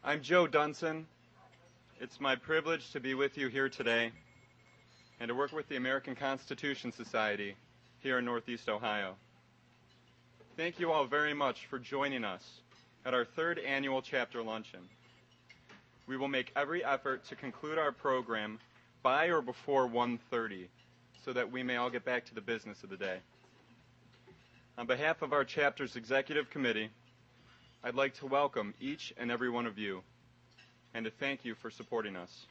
I'm Joe Dunson. It's my privilege to be with you here today and to work with the American Constitution Society here in Northeast Ohio. Thank you all very much for joining us at our third annual chapter luncheon. We will make every effort to conclude our program by or before 1:30 so that we may all get back to the business of the day. On behalf of our chapter's executive committee, I'd like to welcome each and every one of you and to thank you for supporting us.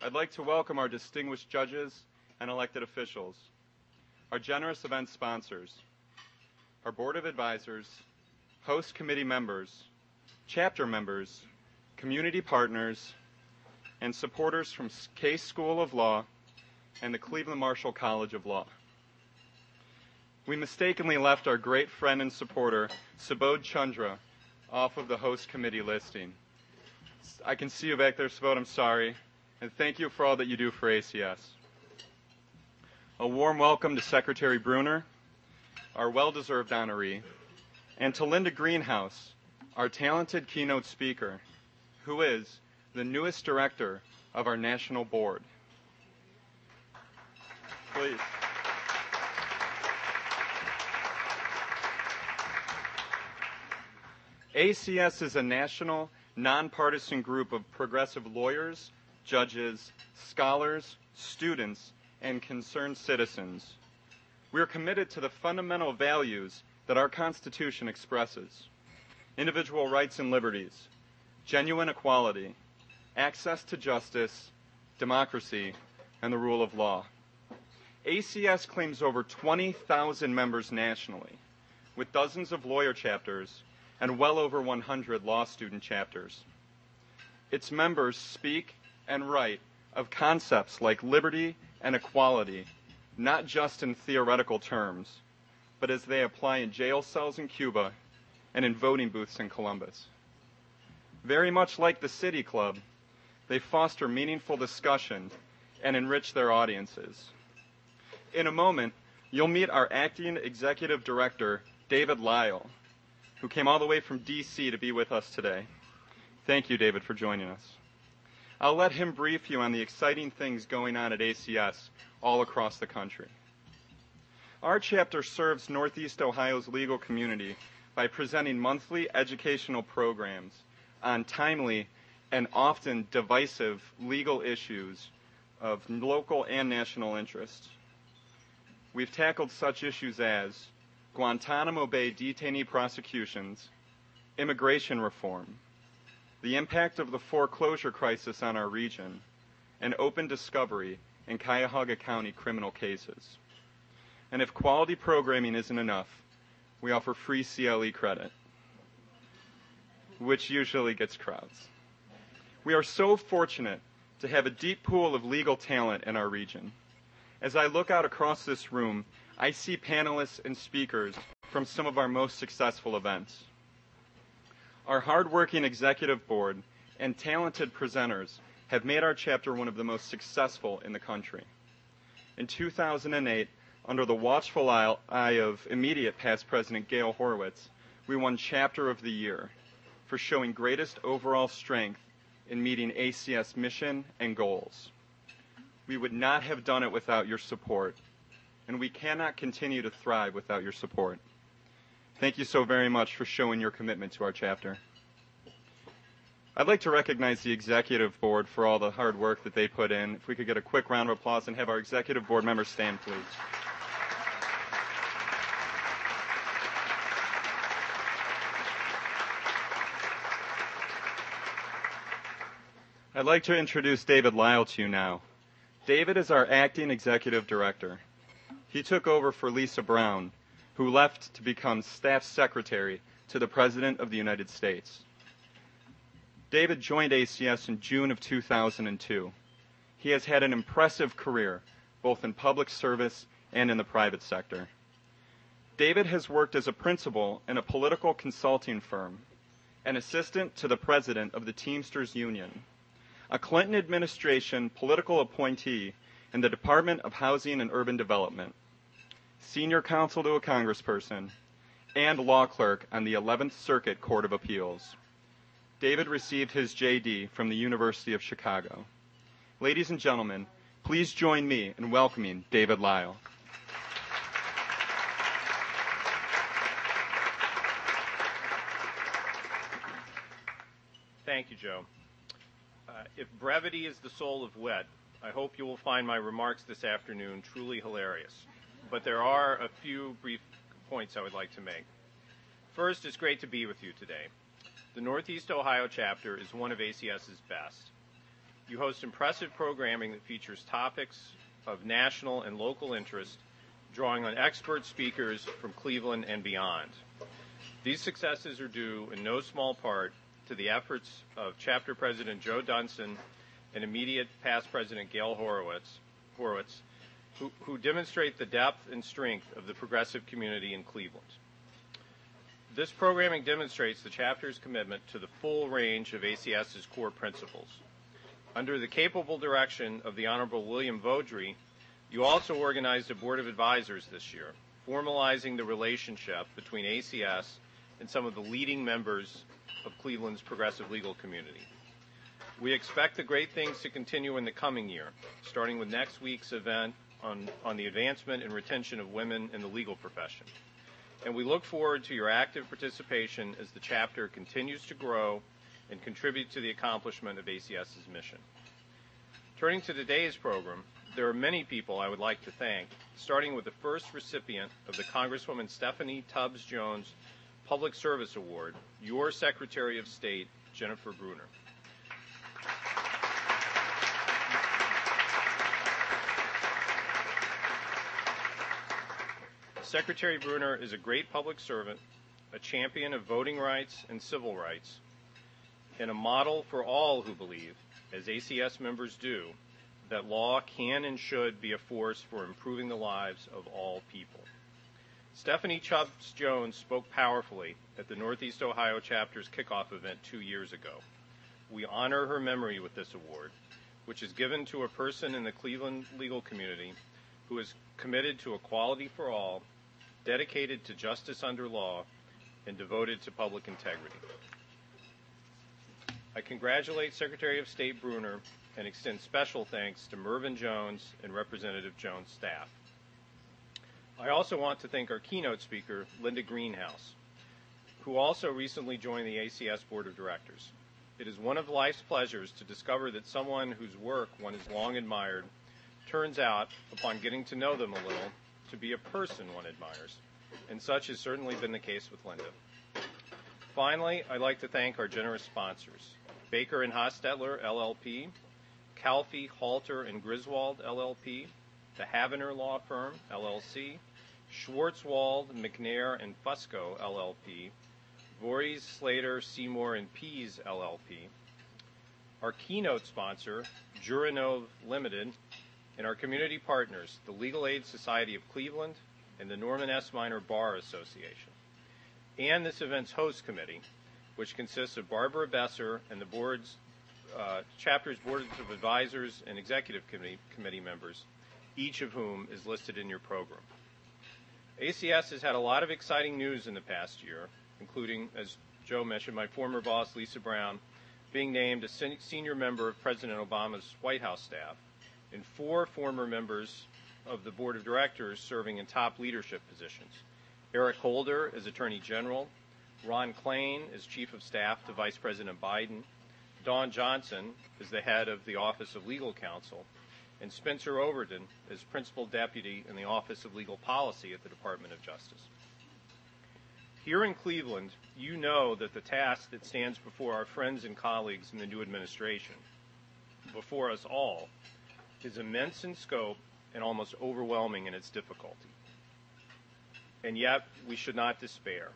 I'd like to welcome our distinguished judges and elected officials, our generous event sponsors, our board of advisors, host committee members, chapter members, community partners, and supporters from Case School of Law and the Cleveland Marshall College of Law. We mistakenly left our great friend and supporter, Subodh Chandra, off of the host committee listing. I can see you back there, Subodh, I'm sorry, and thank you for all that you do for ACS. A warm welcome to Secretary Bruner, our well-deserved honoree, and to Linda Greenhouse, our talented keynote speaker, who is the newest director of our national board. Please. ACS is a national, nonpartisan group of progressive lawyers, judges, scholars, students, and concerned citizens. We are committed to the fundamental values that our Constitution expresses: individual rights and liberties, genuine equality, access to justice, democracy, and the rule of law. ACS claims over 20,000 members nationally, with dozens of lawyer chapters and well over 100 law student chapters. Its members speak and write of concepts like liberty and equality, not just in theoretical terms, but as they apply in jail cells in Cuba and in voting booths in Columbus. Very much like the City Club, they foster meaningful discussion and enrich their audiences. In a moment, you'll meet our acting executive director, David Lyle, who came all the way from D.C. to be with us today. Thank you, David, for joining us. I'll let him brief you on the exciting things going on at ACS all across the country. Our chapter serves Northeast Ohio's legal community by presenting monthly educational programs on timely and often divisive legal issues of local and national interest. We've tackled such issues as Guantanamo Bay detainee prosecutions, immigration reform, the impact of the foreclosure crisis on our region, and open discovery in Cuyahoga County criminal cases. And if quality programming isn't enough, we offer free CLE credit, which usually gets crowds. We are so fortunate to have a deep pool of legal talent in our region. As I look out across this room, I see panelists and speakers from some of our most successful events. Our hardworking executive board and talented presenters have made our chapter one of the most successful in the country. In 2008, under the watchful eye of immediate past President Gail Horowitz, we won Chapter of the Year for showing greatest overall strength in meeting ACS mission and goals. We would not have done it without your support, and we cannot continue to thrive without your support. Thank you so very much for showing your commitment to our chapter. I'd like to recognize the executive board for all the hard work that they put in. If we could get a quick round of applause and have our executive board members stand, please. I'd like to introduce David Lyle to you now. David is our acting executive director. He took over for Lisa Brown, who left to become staff secretary to the President of the United States. David joined ACS in June of 2002. He has had an impressive career, both in public service and in the private sector. David has worked as a principal in a political consulting firm, an assistant to the president of the Teamsters Union, a Clinton administration political appointee in the Department of Housing and Urban Development, senior counsel to a congressperson, and law clerk on the 11th Circuit Court of Appeals. David received his JD from the University of Chicago. Ladies and gentlemen, please join me in welcoming David Lyle. Thank you, Joe. If brevity is the soul of wit, I hope you will find my remarks this afternoon truly hilarious. But there are a few brief points I would like to make. First, it's great to be with you today. The Northeast Ohio chapter is one of ACS's best. You host impressive programming that features topics of national and local interest, drawing on expert speakers from Cleveland and beyond. These successes are due in no small part to the efforts of Chapter President Joe Dunson and immediate past President Gail Horowitz, who demonstrate the depth and strength of the progressive community in Cleveland. This programming demonstrates the chapter's commitment to the full range of ACS's core principles. Under the capable direction of the Honorable William Vaudry, you also organized a board of advisors this year, formalizing the relationship between ACS and some of the leading members of Cleveland's progressive legal community. We expect the great things to continue in the coming year, starting with next week's event on the advancement and retention of women in the legal profession. And we look forward to your active participation as the chapter continues to grow and contribute to the accomplishment of ACS's mission. Turning to today's program, there are many people I would like to thank, starting with the first recipient of the Congresswoman Stephanie Tubbs Jones Public Service Award, your Secretary of State, Jennifer Brunner. Secretary Brunner is a great public servant, a champion of voting rights and civil rights, and a model for all who believe, as ACS members do, that law can and should be a force for improving the lives of all people. Stephanie Tubbs Jones spoke powerfully at the Northeast Ohio chapter's kickoff event 2 years ago. We honor her memory with this award, which is given to a person in the Cleveland legal community who is committed to equality for all, dedicated to justice under law, and devoted to public integrity. I congratulate Secretary of State Brunner and extend special thanks to Mervyn Jones and Representative Jones' staff. I also want to thank our keynote speaker, Linda Greenhouse, who also recently joined the ACS Board of Directors. It is one of life's pleasures to discover that someone whose work one has long admired turns out, upon getting to know them a little, to be a person one admires, and such has certainly been the case with Linda. Finally, I'd like to thank our generous sponsors, Baker and Hostetler, LLP, Calfee, Halter, and Griswold, LLP, the Havener Law Firm, LLC, Schwartzwald, McNair, and Fusco, LLP, Voorhees, Slater, Seymour, and Pease, LLP, our keynote sponsor, Jurinov Limited, and our community partners, the Legal Aid Society of Cleveland and the Norman S. Minor Bar Association, and this event's host committee, which consists of Barbara Besser and the chapter's boards of advisors and executive committee members, each of whom is listed in your program. ACS has had a lot of exciting news in the past year, including, as Joe mentioned, my former boss, Lisa Brown, being named a senior member of President Obama's White House staff, and 4 former members of the Board of Directors serving in top leadership positions. Eric Holder as Attorney General, Ron Klain as Chief of Staff to Vice President Biden, Dawn Johnson as the head of the Office of Legal Counsel, and Spencer Overton as Principal Deputy in the Office of Legal Policy at the Department of Justice. Here in Cleveland, you know that the task that stands before our friends and colleagues in the new administration, before us all, is immense in scope and almost overwhelming in its difficulty. And yet, we should not despair.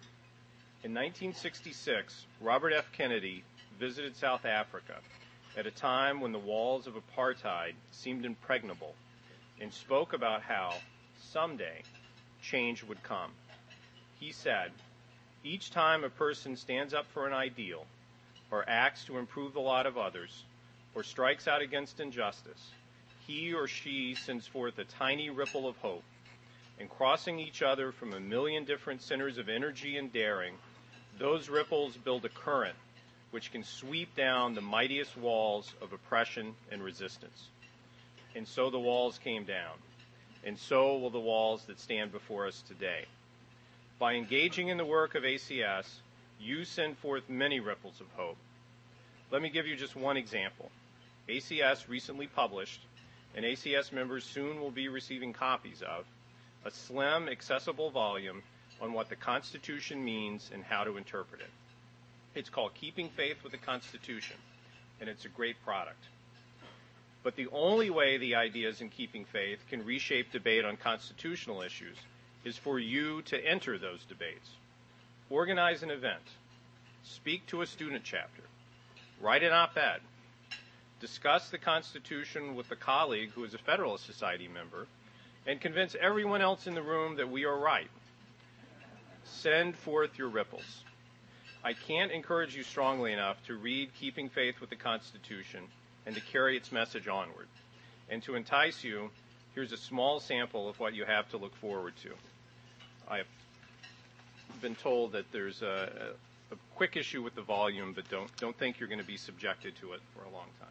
In 1966, Robert F. Kennedy visited South Africa at a time when the walls of apartheid seemed impregnable, and spoke about how, someday, change would come. He said, "Each time a person stands up for an ideal, or acts to improve the lot of others, or strikes out against injustice, he or she sends forth a tiny ripple of hope, and crossing each other from a million different centers of energy and daring, those ripples build a current which can sweep down the mightiest walls of oppression and resistance. And so the walls came down, and so will the walls that stand before us today. By engaging in the work of ACS, you send forth many ripples of hope. Let me give you just one example. ACS recently published, and ACS members soon will be receiving copies of, a slim, accessible volume on what the Constitution means and how to interpret it. It's called Keeping Faith with the Constitution, and it's a great product. But the only way the ideas in Keeping Faith can reshape debate on constitutional issues is for you to enter those debates. Organize an event. Speak to a student chapter. Write an op-ed. Discuss the Constitution with a colleague who is a Federalist Society member, and convince everyone else in the room that we are right. Send forth your ripples. I can't encourage you strongly enough to read Keeping Faith with the Constitution and to carry its message onward. And to entice you, here's a small sample of what you have to look forward to. I've been told that there's a quick issue with the volume, but don't think you're going to be subjected to it for a long time.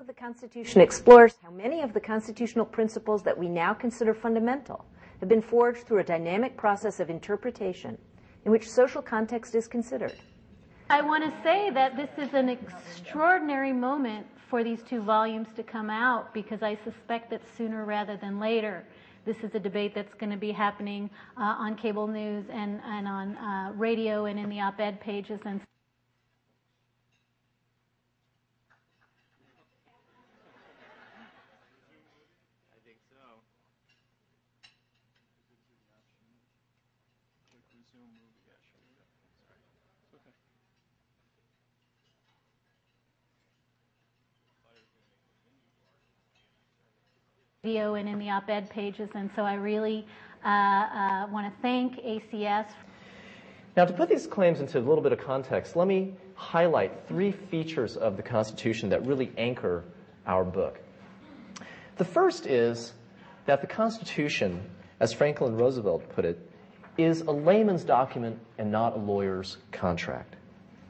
The Constitution explores how many of the constitutional principles that we now consider fundamental have been forged through a dynamic process of interpretation in which social context is considered. I want to say that this is an extraordinary moment for these two volumes to come out, because I suspect that sooner rather than later, this is a debate that's going to be happening on cable news and on radio and in the op-ed pages and video and in the op-ed pages, and so I really want to thank ACS. Now, to put these claims into a little bit of context, let me highlight three features of the Constitution that really anchor our book. The first is that the Constitution, as Franklin Roosevelt put it, is a layman's document and not a lawyer's contract.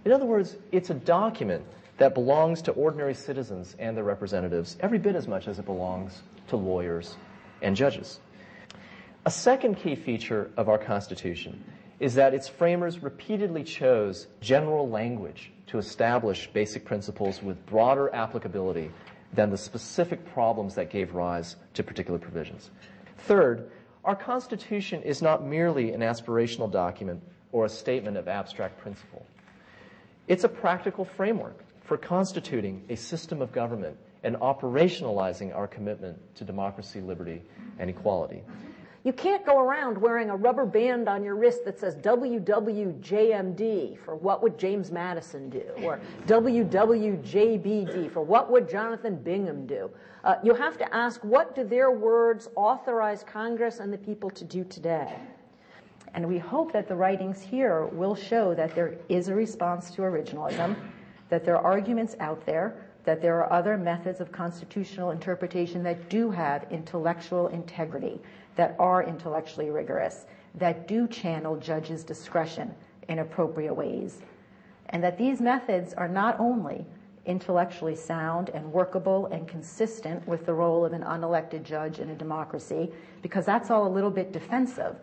In other words, it's a document that belongs to ordinary citizens and their representatives every bit as much as it belongs to lawyers and judges. A second key feature of our Constitution is that its framers repeatedly chose general language to establish basic principles with broader applicability than the specific problems that gave rise to particular provisions. Third, our Constitution is not merely an aspirational document or a statement of abstract principle. It's a practical framework for constituting a system of government and operationalizing our commitment to democracy, liberty, and equality. You can't go around wearing a rubber band on your wrist that says WWJMD for what would James Madison do, or WWJBD for what would Jonathan Bingham do. You have to ask, what do their words authorize Congress and the people to do today? And we hope that the writings here will show that there is a response to originalism, that there are arguments out there, that there are other methods of constitutional interpretation that do have intellectual integrity, that are intellectually rigorous, that do channel judges' discretion in appropriate ways, and that these methods are not only intellectually sound and workable and consistent with the role of an unelected judge in a democracy, because that's all a little bit defensive,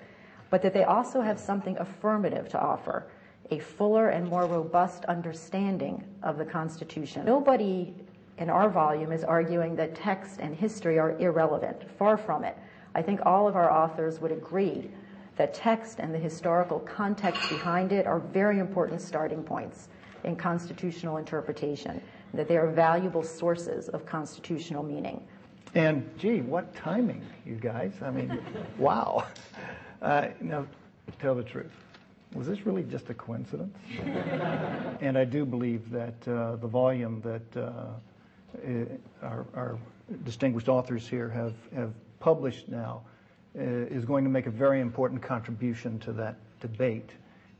but that they also have something affirmative to offer, a fuller and more robust understanding of the Constitution. Nobody in our volume is arguing that text and history are irrelevant. Far from it. I think all of our authors would agree that text and the historical context behind it are very important starting points in constitutional interpretation, that they are valuable sources of constitutional meaning. And, gee, what timing, you guys. I mean, wow. Now, tell the truth. Was this really just a coincidence? And I do believe that the volume that our distinguished authors here have published now is going to make a very important contribution to that debate.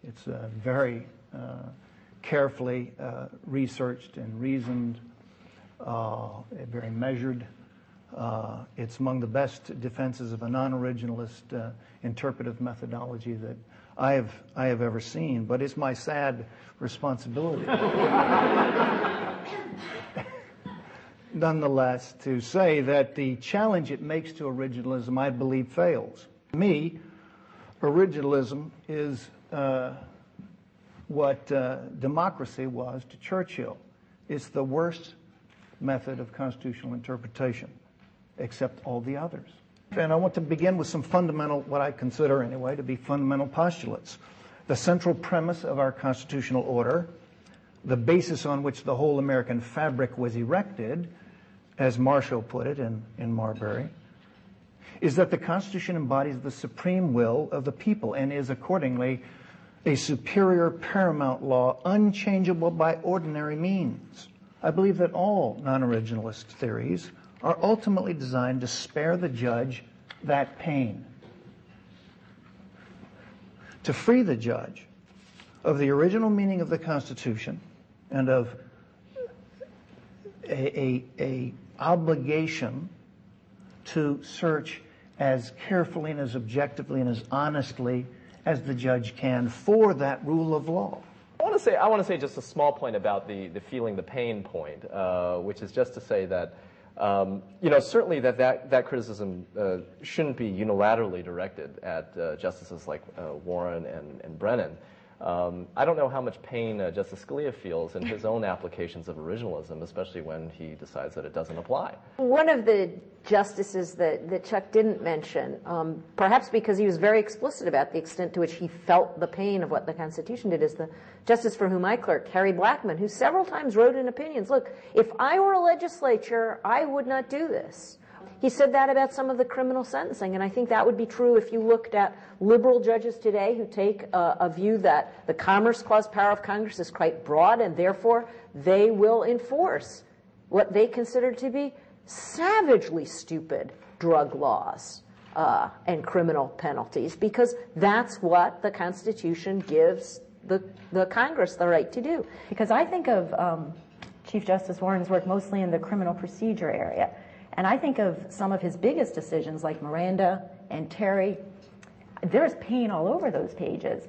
It's very carefully researched and reasoned, very measured. It's among the best defenses of a non-originalist interpretive methodology that I have ever seen, but it's my sad responsibility nonetheless to say that the challenge it makes to originalism, I believe, fails. To me, originalism is what democracy was to Churchill. It's the worst method of constitutional interpretation, except all the others. And I want to begin with some fundamental, what I consider anyway, to be fundamental postulates. The central premise of our constitutional order, the basis on which the whole American fabric was erected, as Marshall put it in Marbury, is that the Constitution embodies the supreme will of the people and is accordingly a superior paramount law unchangeable by ordinary means. I believe that all non-originalist theories are ultimately designed to spare the judge that pain, to free the judge of the original meaning of the Constitution and of a obligation to search as carefully and as objectively and as honestly as the judge can for that rule of law. I want to say just a small point about the feeling the pain point, which is just to say that certainly that criticism shouldn't be unilaterally directed at justices like Warren and Brennan. I don't know how much pain Justice Scalia feels in his own applications of originalism, especially when he decides that it doesn't apply. One of the justices that Chuck didn't mention, perhaps because he was very explicit about the extent to which he felt the pain of what the Constitution did, is the justice for whom I clerked, Harry Blackmun, who several times wrote in opinions, look, if I were a legislature, I would not do this. He said that about some of the criminal sentencing, and I think that would be true if you looked at liberal judges today who take a view that the Commerce Clause power of Congress is quite broad, and therefore they will enforce what they consider to be savagely stupid drug laws and criminal penalties, because that's what the Constitution gives the Congress the right to do. Because I think of Chief Justice Warren's work mostly in the criminal procedure area. And I think of some of his biggest decisions like Miranda and Terry. There's pain all over those pages.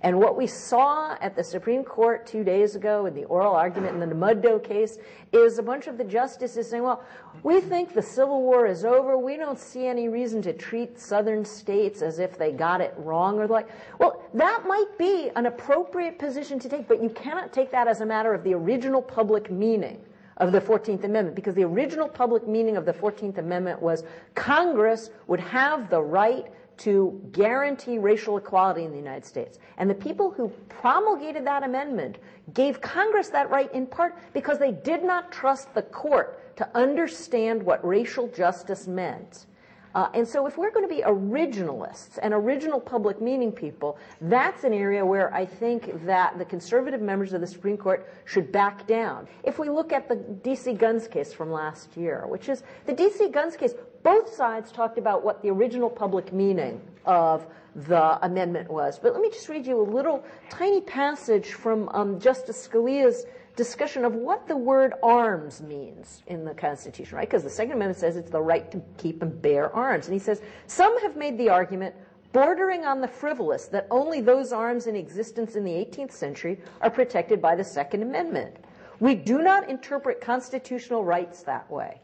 And what we saw at the Supreme Court 2 days ago in the oral argument in the Muddo case is a bunch of the justices saying, well, we think the Civil War is over. We don't see any reason to treat southern states as if they got it wrong. Or like, well, that might be an appropriate position to take, but you cannot take that as a matter of the original public meaning of the 14th Amendment, because the original public meaning of the 14th Amendment was Congress would have the right to guarantee racial equality in the United States. And the people who promulgated that amendment gave Congress that right in part because they did not trust the court to understand what racial justice meant. And so if we're going to be originalists and original public meaning people, that's an area where I think that the conservative members of the Supreme Court should back down. If we look at the D.C. Guns case from last year, which is the D.C. Guns case, both sides talked about what the original public meaning of the amendment was. But let me just read you a little tiny passage from Justice Scalia's discussion of what the word arms means in the Constitution, right? Because the Second Amendment says it's the right to keep and bear arms. And he says, some have made the argument bordering on the frivolous that only those arms in existence in the 18th century are protected by the Second Amendment. We do not interpret constitutional rights that way.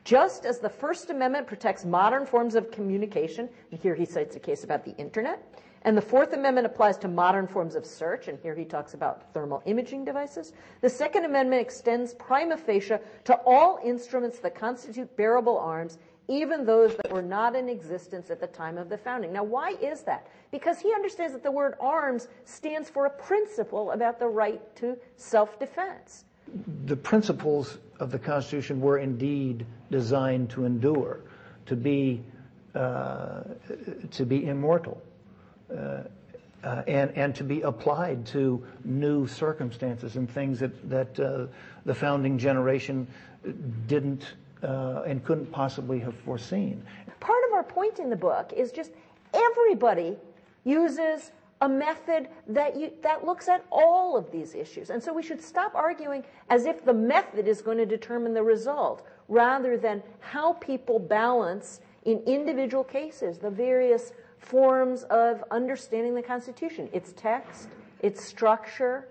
Just as the First Amendment protects modern forms of communication, and here he cites a case about the internet, and the Fourth Amendment applies to modern forms of search, and here he talks about thermal imaging devices. The Second Amendment extends prima facie to all instruments that constitute bearable arms, even those that were not in existence at the time of the founding. Now, why is that? Because he understands that the word arms stands for a principle about the right to self-defense. The principles of the Constitution were indeed designed to endure, to be immortal. And to be applied to new circumstances and things that the founding generation didn't and couldn't possibly have foreseen. Part of our point in the book is just everybody uses a method that looks at all of these issues. And so we should stop arguing as if the method is going to determine the result, rather than how people balance in individual cases the various forms of understanding the Constitution, its text, its structure,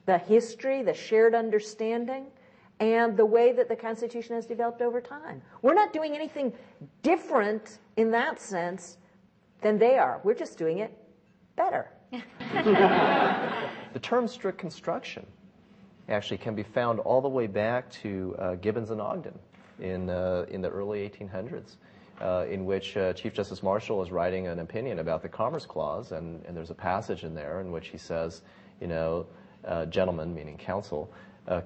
the history, the shared understanding, and the way that the Constitution has developed over time. We're not doing anything different in that sense than they are. We're just doing it better. The term strict construction actually can be found all the way back to Gibbons and Ogden in the early 1800s, in which Chief Justice Marshall is writing an opinion about the Commerce Clause, and there's a passage in there in which he says, gentlemen, meaning counsel,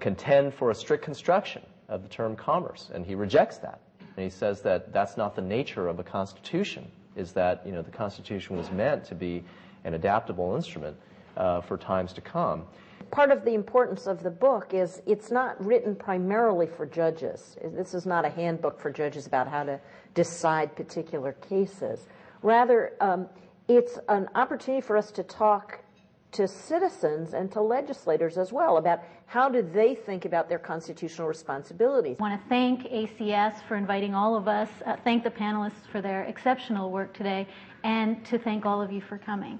contend for a strict construction of the term commerce, and he rejects that. And he says that that's not the nature of a Constitution, is that the Constitution was meant to be an adaptable instrument for times to come. Part of the importance of the book is it's not written primarily for judges. This is not a handbook for judges about how to decide particular cases. Rather, it's an opportunity for us to talk to citizens and to legislators as well about how do they think about their constitutional responsibilities. I want to thank ACS for inviting all of us, thank the panelists for their exceptional work today, and to thank all of you for coming.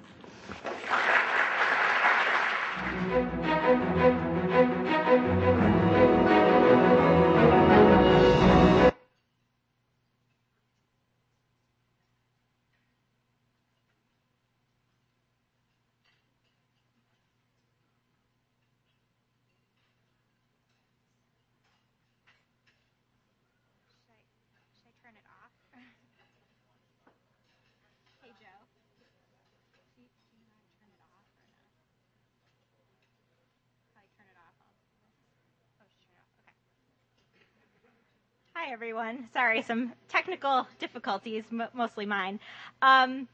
Hi, everyone. Sorry, some technical difficulties, mostly mine. My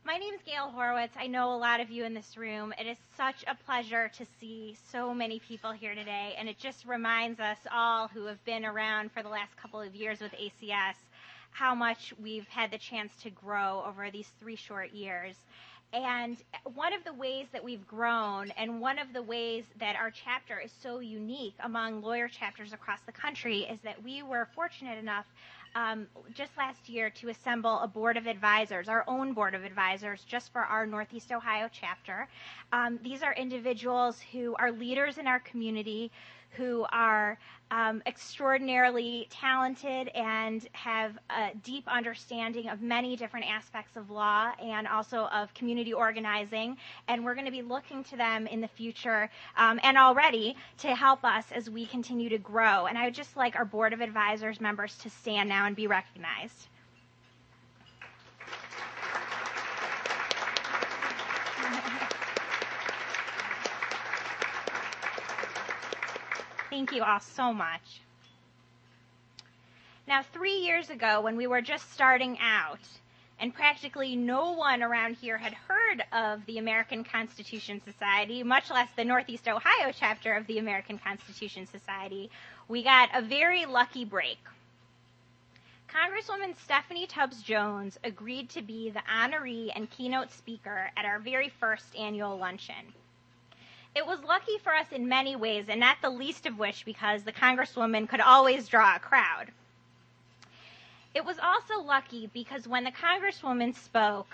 name is Gail Horowitz. I know a lot of you in this room. It is such a pleasure to see so many people here today, and it just reminds us all who have been around for the last couple of years with ACS how much we've had the chance to grow over these 3 short years. And one of the ways that we've grown, and one of the ways that our chapter is so unique among lawyer chapters across the country, is that we were fortunate enough just last year to assemble a board of advisors, our own board of advisors, just for our Northeast Ohio chapter. These are individuals who are leaders in our community, who are extraordinarily talented and have a deep understanding of many different aspects of law and also of community organizing. And we're going to be looking to them in the future and already to help us as we continue to grow. And I would just like our Board of Advisors members to stand now and be recognized. Thank you all so much. Now, 3 years ago, when we were just starting out, and practically no one around here had heard of the American Constitution Society, much less the Northeast Ohio chapter of the American Constitution Society, we got a very lucky break. Congresswoman Stephanie Tubbs Jones agreed to be the honoree and keynote speaker at our very first annual luncheon. It was lucky for us in many ways, and not the least of which because the Congresswoman could always draw a crowd. It was also lucky because when the Congresswoman spoke,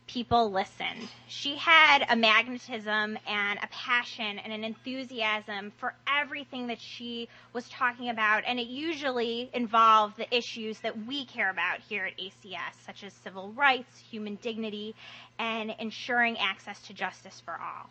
people listened. She had a magnetism and a passion and an enthusiasm for everything that she was talking about, and it usually involved the issues that we care about here at ACS, such as civil rights, human dignity, and ensuring access to justice for all.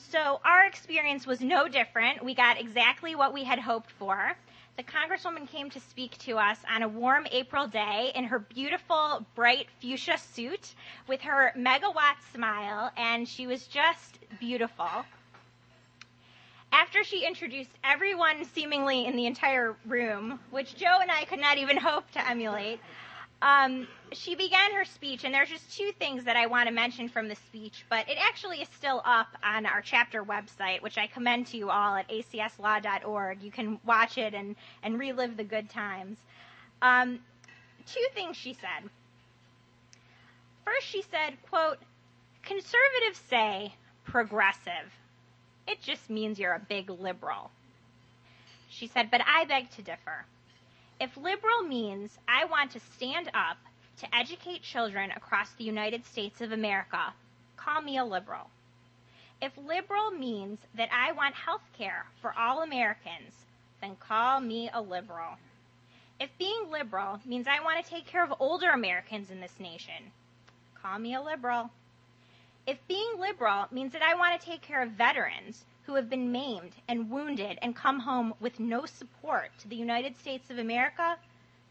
So our experience was no different. We got exactly what we had hoped for. The Congresswoman came to speak to us on a warm April day in her beautiful, bright fuchsia suit with her megawatt smile, and she was just beautiful. After she introduced everyone seemingly in the entire room, which Joe and I could not even hope to emulate, She began her speech, and there's just two things that I want to mention from the speech, but it actually is still up on our chapter website, which I commend to you all at acslaw.org. You can watch it and relive the good times. Two things she said. First, she said, quote, "Conservatives say progressive. It just means you're a big liberal." She said, "But I beg to differ. If liberal means I want to stand up to educate children across the United States of America, call me a liberal. If liberal means that I want health care for all Americans, then call me a liberal. If being liberal means I want to take care of older Americans in this nation, call me a liberal. If being liberal means that I want to take care of veterans who have been maimed and wounded and come home with no support to the United States of America,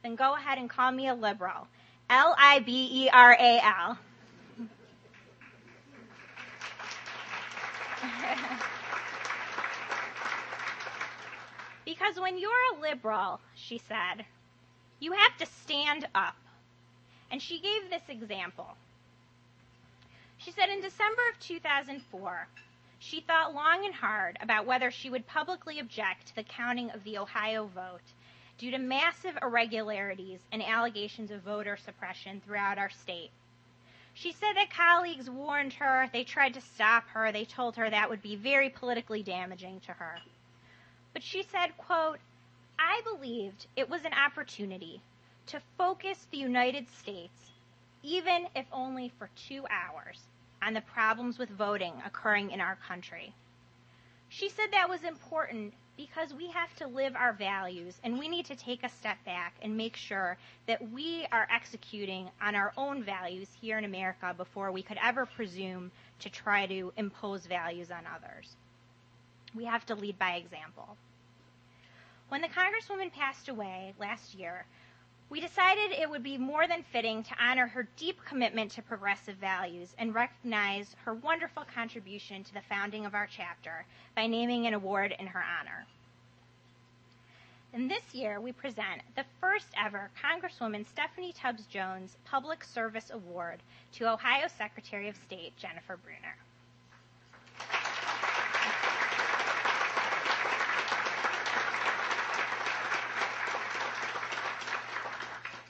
then go ahead and call me a liberal. Liberal. Because when you're a liberal, she said, you have to stand up. And she gave this example. She said in December of 2004, she thought long and hard about whether she would publicly object to the counting of the Ohio vote due to massive irregularities and allegations of voter suppression throughout our state. She said that colleagues warned her, they tried to stop her, they told her that would be very politically damaging to her. But she said, quote, "I believed it was an opportunity to focus the United States, even if only for 2 hours, on the problems with voting occurring in our country." She said that was important because we have to live our values and we need to take a step back and make sure that we are executing on our own values here in America before we could ever presume to try to impose values on others. We have to lead by example. When the Congresswoman passed away last year, we decided it would be more than fitting to honor her deep commitment to progressive values and recognize her wonderful contribution to the founding of our chapter by naming an award in her honor. And this year, we present the first ever Congresswoman Stephanie Tubbs Jones Public Service Award to Ohio Secretary of State Jennifer Brunner.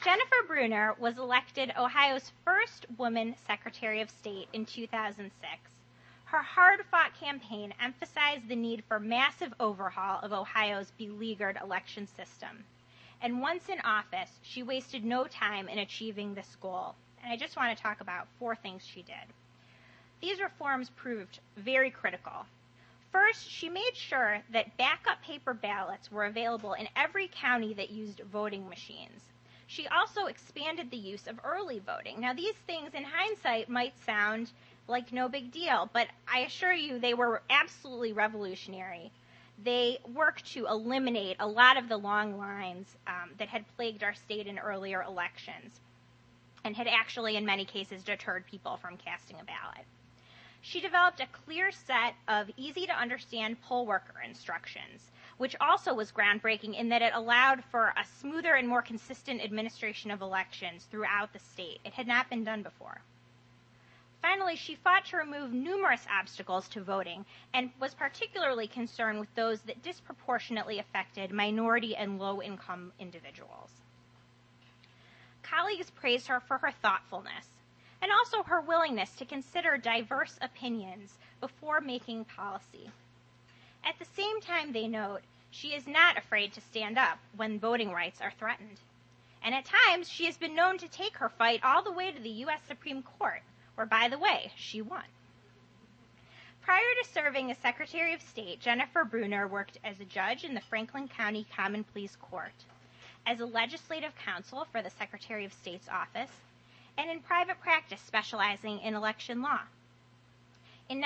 Jennifer Brunner was elected Ohio's first woman Secretary of State in 2006. Her hard-fought campaign emphasized the need for massive overhaul of Ohio's beleaguered election system. And once in office, she wasted no time in achieving this goal. And I just want to talk about 4 things she did. These reforms proved very critical. First, she made sure that backup paper ballots were available in every county that used voting machines. She also expanded the use of early voting. Now, these things in hindsight might sound like no big deal, but I assure you they were absolutely revolutionary. They worked to eliminate a lot of the long lines that had plagued our state in earlier elections and had actually, in many cases, deterred people from casting a ballot. She developed a clear set of easy-to-understand poll worker instructions, which also was groundbreaking in that it allowed for a smoother and more consistent administration of elections throughout the state. It had not been done before. Finally, she fought to remove numerous obstacles to voting and was particularly concerned with those that disproportionately affected minority and low-income individuals. Colleagues praised her for her thoughtfulness and also her willingness to consider diverse opinions before making policy. At the same time, they note, she is not afraid to stand up when voting rights are threatened. And at times, she has been known to take her fight all the way to the U.S. Supreme Court, where, by the way, she won. Prior to serving as Secretary of State, Jennifer Brunner worked as a judge in the Franklin County Common Pleas Court, as a legislative counsel for the Secretary of State's office, and in private practice specializing in election law. In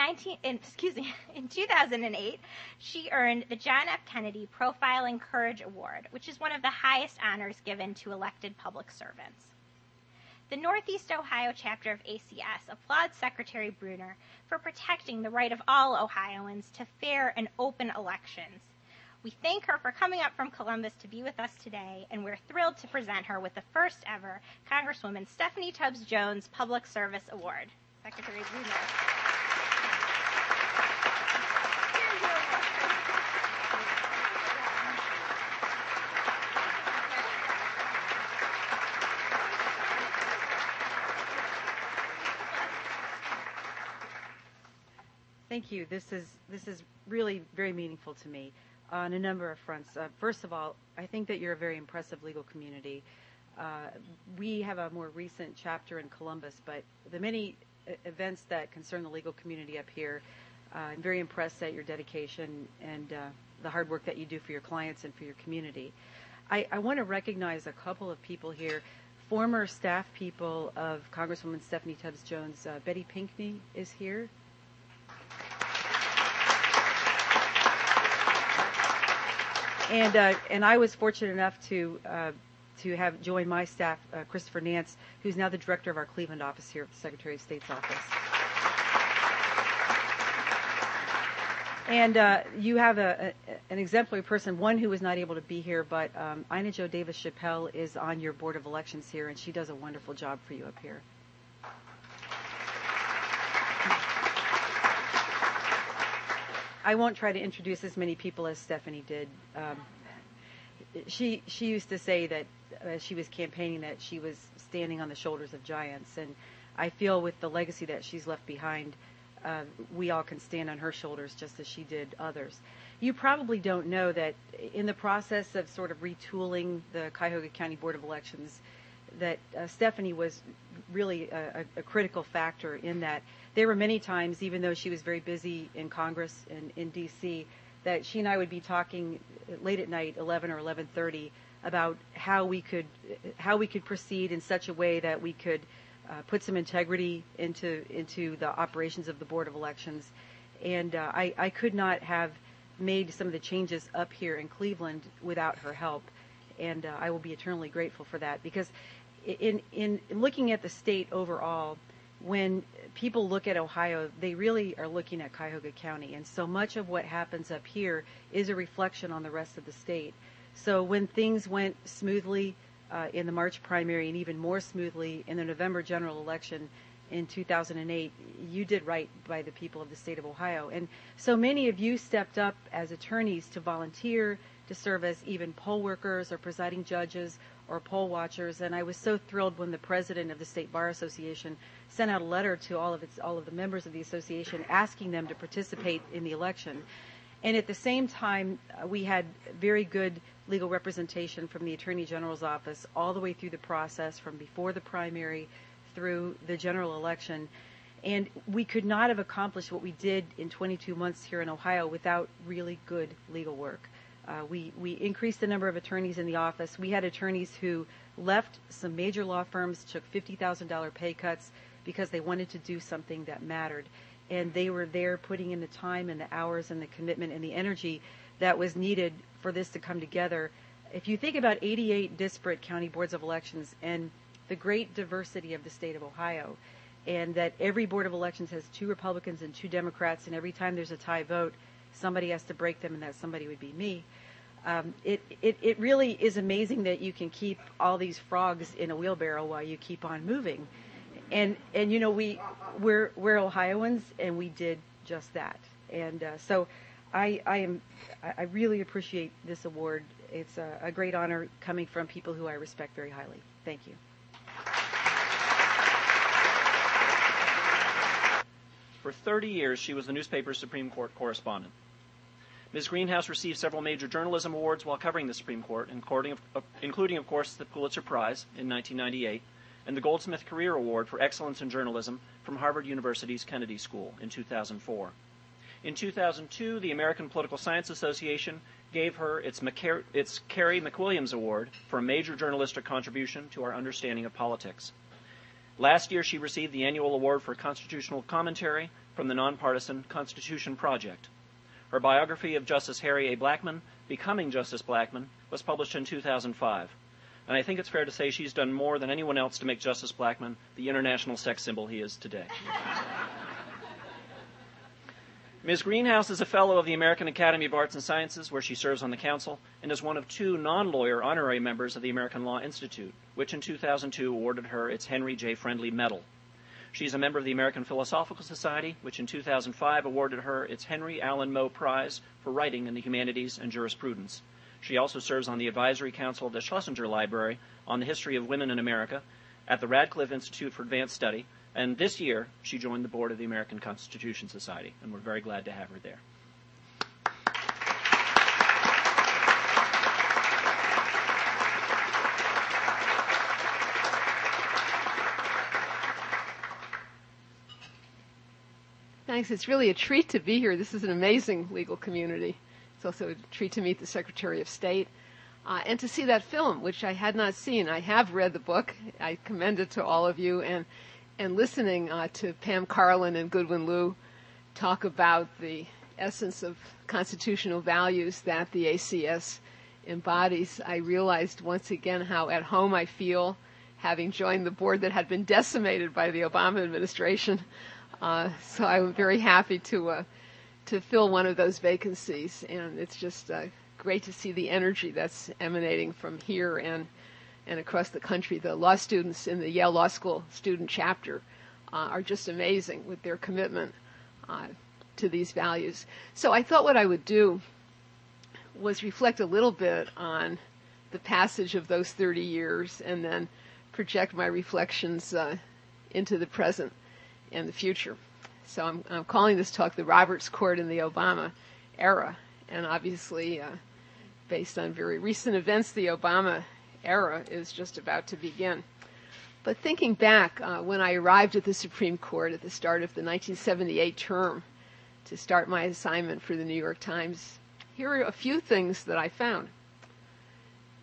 2008, she earned the John F. Kennedy Profiling Courage Award, which is one of the highest honors given to elected public servants. The Northeast Ohio chapter of ACS applauds Secretary Brunner for protecting the right of all Ohioans to fair and open elections, We thank her for coming up from Columbus to be with us today, and we're thrilled to present her with the first ever Congresswoman Stephanie Tubbs Jones Public Service Award. Secretary Bruner. Thank you. This is really very meaningful to me on a number of fronts. First of all, I think that you're a very impressive legal community. We have a more recent chapter in Columbus, but the many events that concern the legal community up here, I'm very impressed at your dedication and the hard work that you do for your clients and for your community. I want to recognize a couple of people here, former staff people of Congresswoman Stephanie Tubbs Jones. Betty Pinkney is here. And I was fortunate enough to have joined my staff, Christopher Nance, who's now the director of our Cleveland office here at the Secretary of State's office. And you have an exemplary person, one who was not able to be here, but Ina Jo Davis Chappelle is on your Board of Elections here, and she does a wonderful job for you up here. I won't try to introduce as many people as Stephanie did. She used to say that as she was campaigning that she was standing on the shoulders of giants, and I feel with the legacy that she's left behind, we all can stand on her shoulders just as she did others. You probably don't know that in the process of sort of retooling the Cuyahoga County Board of Elections, that Stephanie was really a critical factor in that. There were many times, even though she was very busy in Congress and in D.C., that she and I would be talking late at night, 11 or 11:30, about how we could proceed in such a way that we could put some integrity into the operations of the Board of Elections. And I could not have made some of the changes up here in Cleveland without her help, and I will be eternally grateful for that, because in looking at the state overall, when people look at Ohio, they really are looking at Cuyahoga County, and so much of what happens up here is a reflection on the rest of the state. So when things went smoothly in the March primary and even more smoothly in the November general election in 2008, you did right by the people of the state of Ohio. And so many of you stepped up as attorneys to volunteer, to serve as even poll workers or presiding judges or poll watchers. And I was so thrilled when the president of the State Bar Association sent out a letter to all of the members of the association asking them to participate in the election. And at the same time, we had very good legal representation from the Attorney General's office all the way through the process, from before the primary through the general election. And we could not have accomplished what we did in 22 months here in Ohio without really good legal work. We increased the number of attorneys in the office. We had attorneys who left some major law firms, took $50,000 pay cuts because they wanted to do something that mattered. And they were there putting in the time and the hours and the commitment and the energy that was needed for this to come together. If you think about 88 disparate county boards of elections and the great diversity of the state of Ohio, and that every board of elections has 2 Republicans and 2 Democrats, and every time there's a tie vote, somebody has to break them, and that somebody would be me. It really is amazing that you can keep all these frogs in a wheelbarrow while you keep on moving. And you know, we're Ohioans, and we did just that. And so I really appreciate this award. It's a great honor coming from people who I respect very highly. Thank you. For 30 years, she was the newspaper's Supreme Court correspondent. Ms. Greenhouse received several major journalism awards while covering the Supreme Court, including, of course, the Pulitzer Prize in 1998 and the Goldsmith Career Award for Excellence in Journalism from Harvard University's Kennedy School in 2004. In 2002, the American Political Science Association gave her its Carrie McWilliams Award for a major journalistic contribution to our understanding of politics. Last year, she received the annual award for constitutional commentary from the nonpartisan Constitution Project. Her biography of Justice Harry A. Blackmun, Becoming Justice Blackmun, was published in 2005. And I think it's fair to say she's done more than anyone else to make Justice Blackmun the international sex symbol he is today. Ms. Greenhouse is a fellow of the American Academy of Arts and Sciences, where she serves on the council, and is one of 2 non-lawyer honorary members of the American Law Institute, which in 2002 awarded her its Henry J. Friendly Medal. She is a member of the American Philosophical Society, which in 2005 awarded her its Henry Allen Moe Prize for writing in the humanities and jurisprudence. She also serves on the Advisory Council of the Schlesinger Library on the history of women in America at the Radcliffe Institute for Advanced Study, and this year she joined the board of the American Constitution Society, and we're very glad to have her there. Thanks. It's really a treat to be here. This is an amazing legal community. It's also a treat to meet the Secretary of State and to see that film, which I had not seen. I have read the book. I commend it to all of you. And listening to Pam Carlin and Goodwin Liu talk about the essence of constitutional values that the ACS embodies, I realized once again how at home I feel, having joined the board that had been decimated by the Obama administration. So I'm very happy to fill one of those vacancies, and it's just great to see the energy that's emanating from here and across the country. The law students in the Yale Law School student chapter are just amazing with their commitment to these values. So I thought what I would do was reflect a little bit on the passage of those 30 years and then project my reflections into the present and the future. So I'm calling this talk the Roberts Court in the Obama Era, and obviously based on very recent events, the Obama era is just about to begin. But thinking back, when I arrived at the Supreme Court at the start of the 1978 term to start my assignment for the New York Times, here are a few things that I found.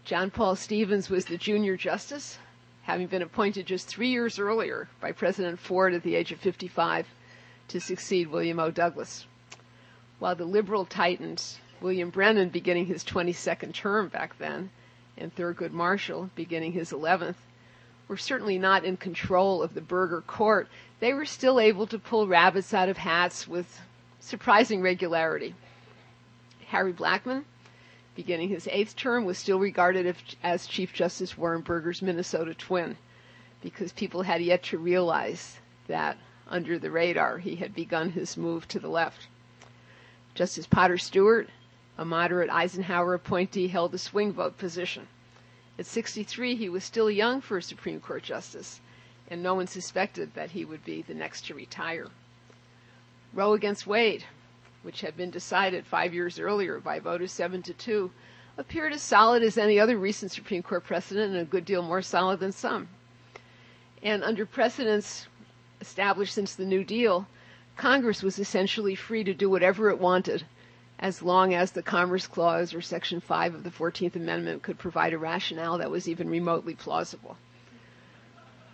John Paul Stevens was the junior justice, having been appointed just 3 years earlier by President Ford at the age of 55 to succeed William O. Douglas. While the liberal titans, William Brennan beginning his 22nd term back then, and Thurgood Marshall beginning his 11th, were certainly not in control of the Burger Court, they were still able to pull rabbits out of hats with surprising regularity. Harry Blackmun, beginning his 8th term, was still regarded as Chief Justice Warren Burger's Minnesota twin, because people had yet to realize that under the radar he had begun his move to the left. Justice Potter Stewart, a moderate Eisenhower appointee, held a swing vote position. At 63, he was still young for a Supreme Court justice, and no one suspected that he would be the next to retire. Roe against Wade, which had been decided 5 years earlier by a vote of 7-2, appeared as solid as any other recent Supreme Court precedent and a good deal more solid than some. And under precedents established since the New Deal, Congress was essentially free to do whatever it wanted as long as the Commerce Clause or Section 5 of the 14th Amendment could provide a rationale that was even remotely plausible.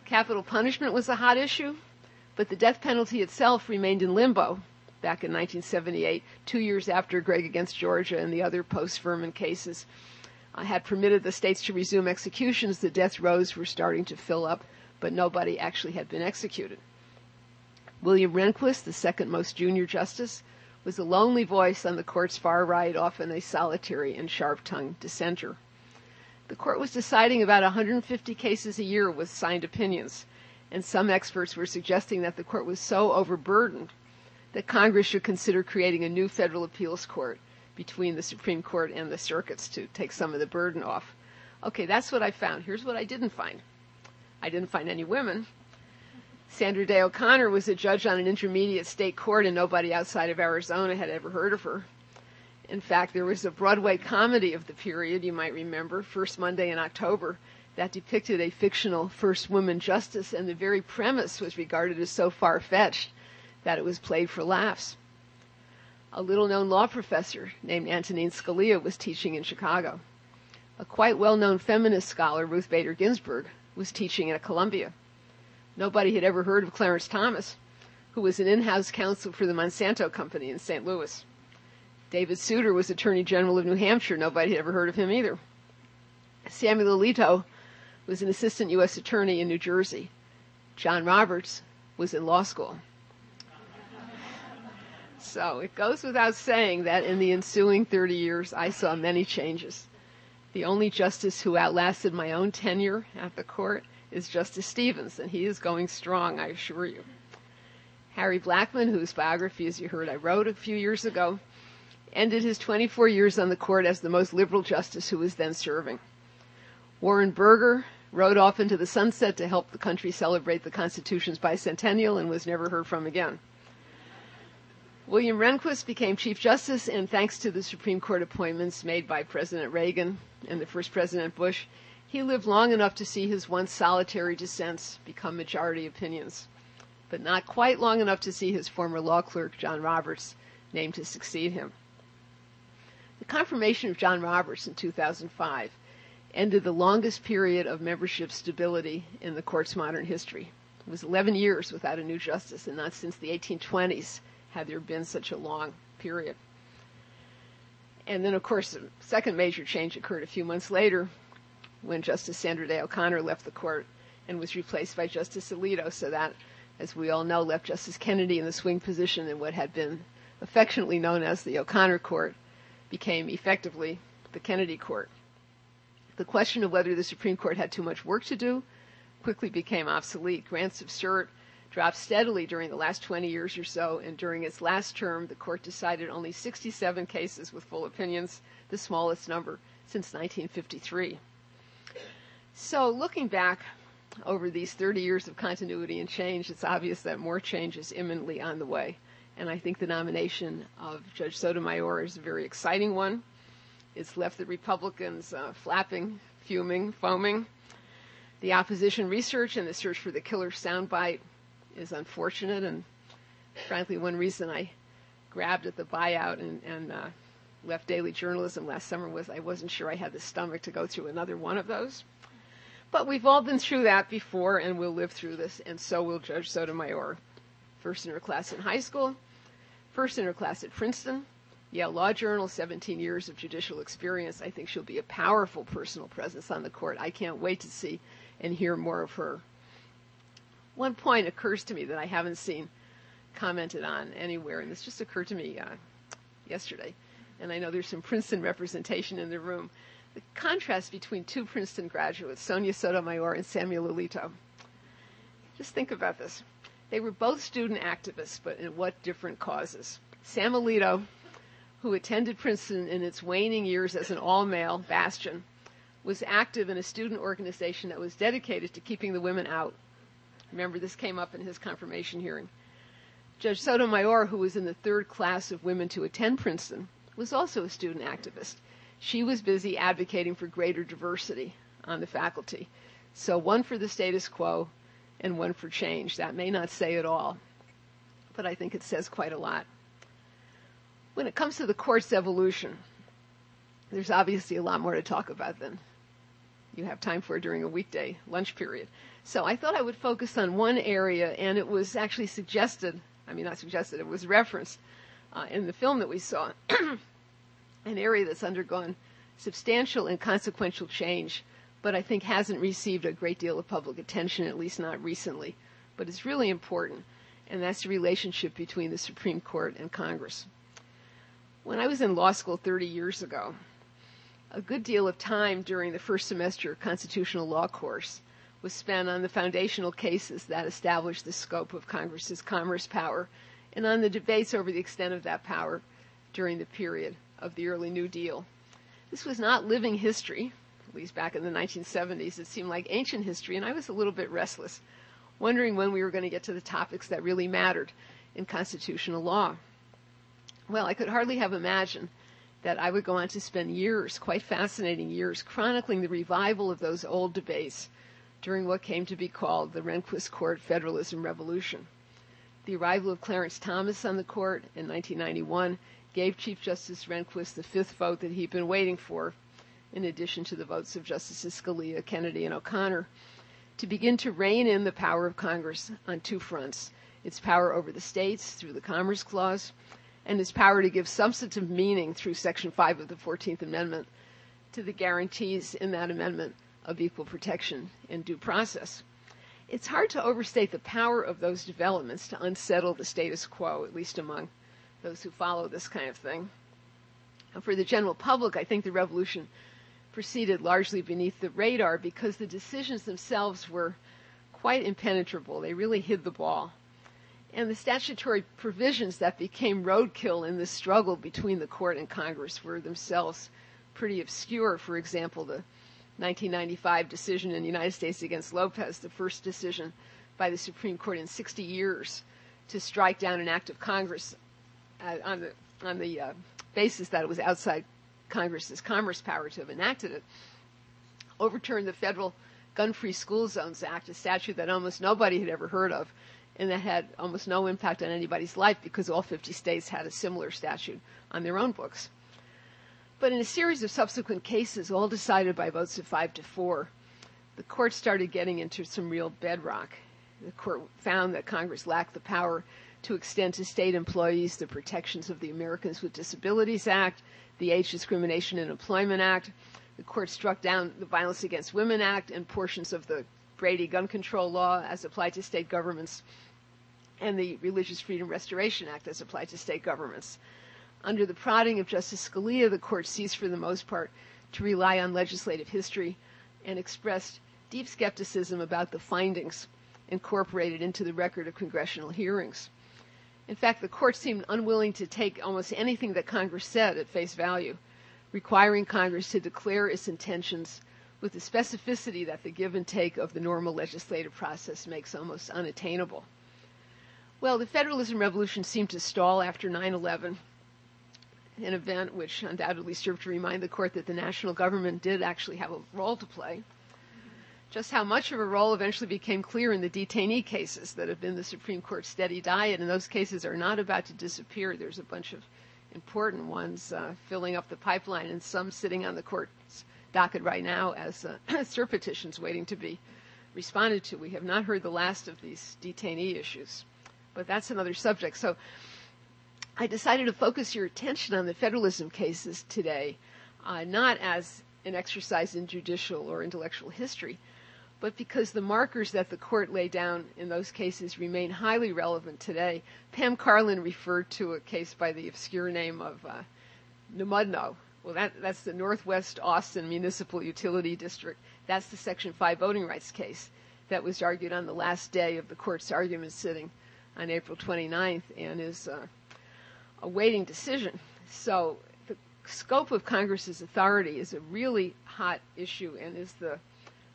Capital punishment was a hot issue, but the death penalty itself remained in limbo back in 1978, 2 years after Gregg against Georgia and the other post-Furman cases had permitted the states to resume executions. The death rows were starting to fill up, but nobody actually had been executed. William Rehnquist, the second most junior justice, was a lonely voice on the court's far right, often a solitary and sharp-tongued dissenter. The court was deciding about 150 cases a year with signed opinions, and some experts were suggesting that the court was so overburdened that Congress should consider creating a new federal appeals court between the Supreme Court and the circuits to take some of the burden off. Okay, that's what I found. Here's what I didn't find. I didn't find any women. Sandra Day O'Connor was a judge on an intermediate state court, and nobody outside of Arizona had ever heard of her. In fact, there was a Broadway comedy of the period, you might remember, First Monday in October, that depicted a fictional first woman justice, and the very premise was regarded as so far-fetched that it was played for laughs. A little-known law professor named Antonin Scalia was teaching in Chicago. A quite well-known feminist scholar, Ruth Bader Ginsburg, was teaching at Columbia. Nobody had ever heard of Clarence Thomas, who was an in-house counsel for the Monsanto Company in St. Louis. David Souter was Attorney General of New Hampshire. Nobody had ever heard of him either. Samuel Alito was an assistant U.S. attorney in New Jersey. John Roberts was in law school. So it goes without saying that in the ensuing 30 years, I saw many changes. The only justice who outlasted my own tenure at the court is Justice Stevens, and he is going strong, I assure you. Harry Blackmun, whose biography, as you heard, I wrote a few years ago, ended his 24 years on the court as the most liberal justice who was then serving. Warren Burger rode off into the sunset to help the country celebrate the Constitution's bicentennial and was never heard from again. William Rehnquist became Chief Justice, and thanks to the Supreme Court appointments made by President Reagan and the first President Bush, he lived long enough to see his once solitary dissents become majority opinions, but not quite long enough to see his former law clerk, John Roberts, named to succeed him. The confirmation of John Roberts in 2005 ended the longest period of membership stability in the court's modern history. It was 11 years without a new justice, and not since the 1820s had there been such a long period. And then, of course, the second major change occurred a few months later when Justice Sandra Day O'Connor left the court and was replaced by Justice Alito, so that, as we all know, left Justice Kennedy in the swing position in what had been affectionately known as the O'Connor Court became effectively the Kennedy Court. The question of whether the Supreme Court had too much work to do quickly became obsolete. Grants of cert dropped steadily during the last 20 years or so, and during its last term, the court decided only 67 cases with full opinions, the smallest number since 1953. So looking back over these 30 years of continuity and change, it's obvious that more change is imminently on the way. And I think the nomination of Judge Sotomayor is a very exciting one. It's left the Republicans flapping, fuming, foaming. The opposition research and the search for the killer soundbite is unfortunate, and frankly, one reason I grabbed at the buyout and left daily journalism last summer was I wasn't sure I had the stomach to go through another one of those. But we've all been through that before, and we'll live through this, and so will Judge Sotomayor. First in her class in high school, first in her class at Princeton, Yale Law Journal, 17 years of judicial experience. I think she'll be a powerful personal presence on the court. I can't wait to see and hear more of her. One point occurs to me that I haven't seen commented on anywhere, and this just occurred to me yesterday, and I know there's some Princeton representation in the room. The contrast between two Princeton graduates, Sonia Sotomayor and Samuel Alito. Just think about this. They were both student activists, but in what different causes. Sam Alito, who attended Princeton in its waning years as an all-male bastion, was active in a student organization that was dedicated to keeping the women out. Remember, this came up in his confirmation hearing. Judge Sotomayor, who was in the third class of women to attend Princeton, was also a student activist. She was busy advocating for greater diversity on the faculty. So one for the status quo and one for change. That may not say it all, but I think it says quite a lot. When it comes to the court's evolution, there's obviously a lot more to talk about than you have time for during a weekday lunch period. So I thought I would focus on one area, and it was actually it was referenced in the film that we saw, an area that's undergone substantial and consequential change, but I think hasn't received a great deal of public attention, at least not recently. But it's really important, and that's the relationship between the Supreme Court and Congress. When I was in law school 30 years ago, a good deal of time during the first semester constitutional law course was spent on the foundational cases that established the scope of Congress's commerce power and on the debates over the extent of that power during the period of the early New Deal. This was not living history, at least back in the 1970s. It seemed like ancient history, and I was a little bit restless, wondering when we were going to get to the topics that really mattered in constitutional law. Well, I could hardly have imagined that I would go on to spend years, quite fascinating years, chronicling the revival of those old debates during what came to be called the Rehnquist Court Federalism Revolution. The arrival of Clarence Thomas on the court in 1991 gave Chief Justice Rehnquist the fifth vote that he'd been waiting for, in addition to the votes of Justices Scalia, Kennedy, and O'Connor, to begin to rein in the power of Congress on two fronts: its power over the states through the Commerce Clause, and its power to give substantive meaning through Section 5 of the 14th Amendment to the guarantees in that amendment of equal protection and due process. It's hard to overstate the power of those developments to unsettle the status quo, at least among those who follow this kind of thing. And for the general public, I think the revolution proceeded largely beneath the radar because the decisions themselves were quite impenetrable. They really hid the ball. And the statutory provisions that became roadkill in this struggle between the court and Congress were themselves pretty obscure. For example, the 1995 decision in the United States against Lopez, the first decision by the Supreme Court in 60 years to strike down an act of Congress on the basis that it was outside Congress's commerce power to have enacted it, overturned the Federal Gun-Free School Zones Act, a statute that almost nobody had ever heard of, and that had almost no impact on anybody's life because all 50 states had a similar statute on their own books. But in a series of subsequent cases, all decided by votes of 5-4, the court started getting into some real bedrock. The court found that Congress lacked the power to extend to state employees the protections of the Americans with Disabilities Act, the Age Discrimination in Employment Act. The court struck down the Violence Against Women Act and portions of the Brady gun control law as applied to state governments, and the Religious Freedom Restoration Act as applied to state governments. Under the prodding of Justice Scalia, the court ceased for the most part to rely on legislative history and expressed deep skepticism about the findings incorporated into the record of congressional hearings. In fact, the court seemed unwilling to take almost anything that Congress said at face value, requiring Congress to declare its intentions with the specificity that the give and take of the normal legislative process makes almost unattainable. Well, the federalism revolution seemed to stall after 9/11, an event which undoubtedly served to remind the court that the national government did actually have a role to play. Just how much of a role eventually became clear in the detainee cases that have been the Supreme Court's steady diet, and those cases are not about to disappear. There's a bunch of important ones filling up the pipeline, and some sitting on the court's docket right now as cert petitions waiting to be responded to. We have not heard the last of these detainee issues, but that's another subject. So I decided to focus your attention on the federalism cases today, not as an exercise in judicial or intellectual history, but because the markers that the court laid down in those cases remain highly relevant today. Pam Carlin referred to a case by the obscure name of Numudno. Well, that's the Northwest Austin Municipal Utility District. That's the Section 5 voting rights case that was argued on the last day of the court's argument sitting on April 29th and is awaiting decision. So the scope of Congress's authority is a really hot issue and is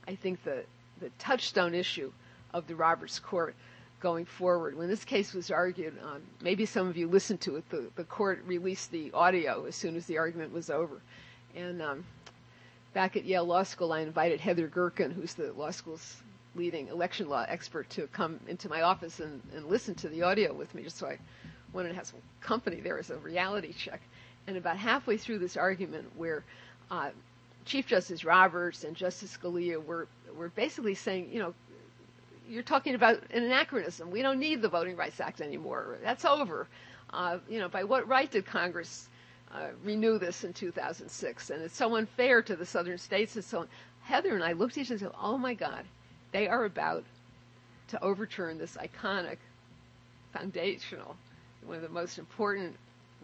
I think the touchstone issue of the Roberts Court going forward. When this case was argued, maybe some of you listened to it, the court released the audio as soon as the argument was over. And back at Yale Law School, I invited Heather Gerken, who's the law school's leading election law expert, to come into my office and listen to the audio with me, just so I wanted to have some company there as a reality check. And about halfway through this argument, where Chief Justice Roberts and Justice Scalia were basically saying, you're talking about an anachronism. We don't need the Voting Rights Act anymore. That's over. By what right did Congress renew this in 2006? And it's so unfair to the southern states and so on. Heather and I looked at each other and said, oh my God, they are about to overturn this iconic, foundational, one of the most important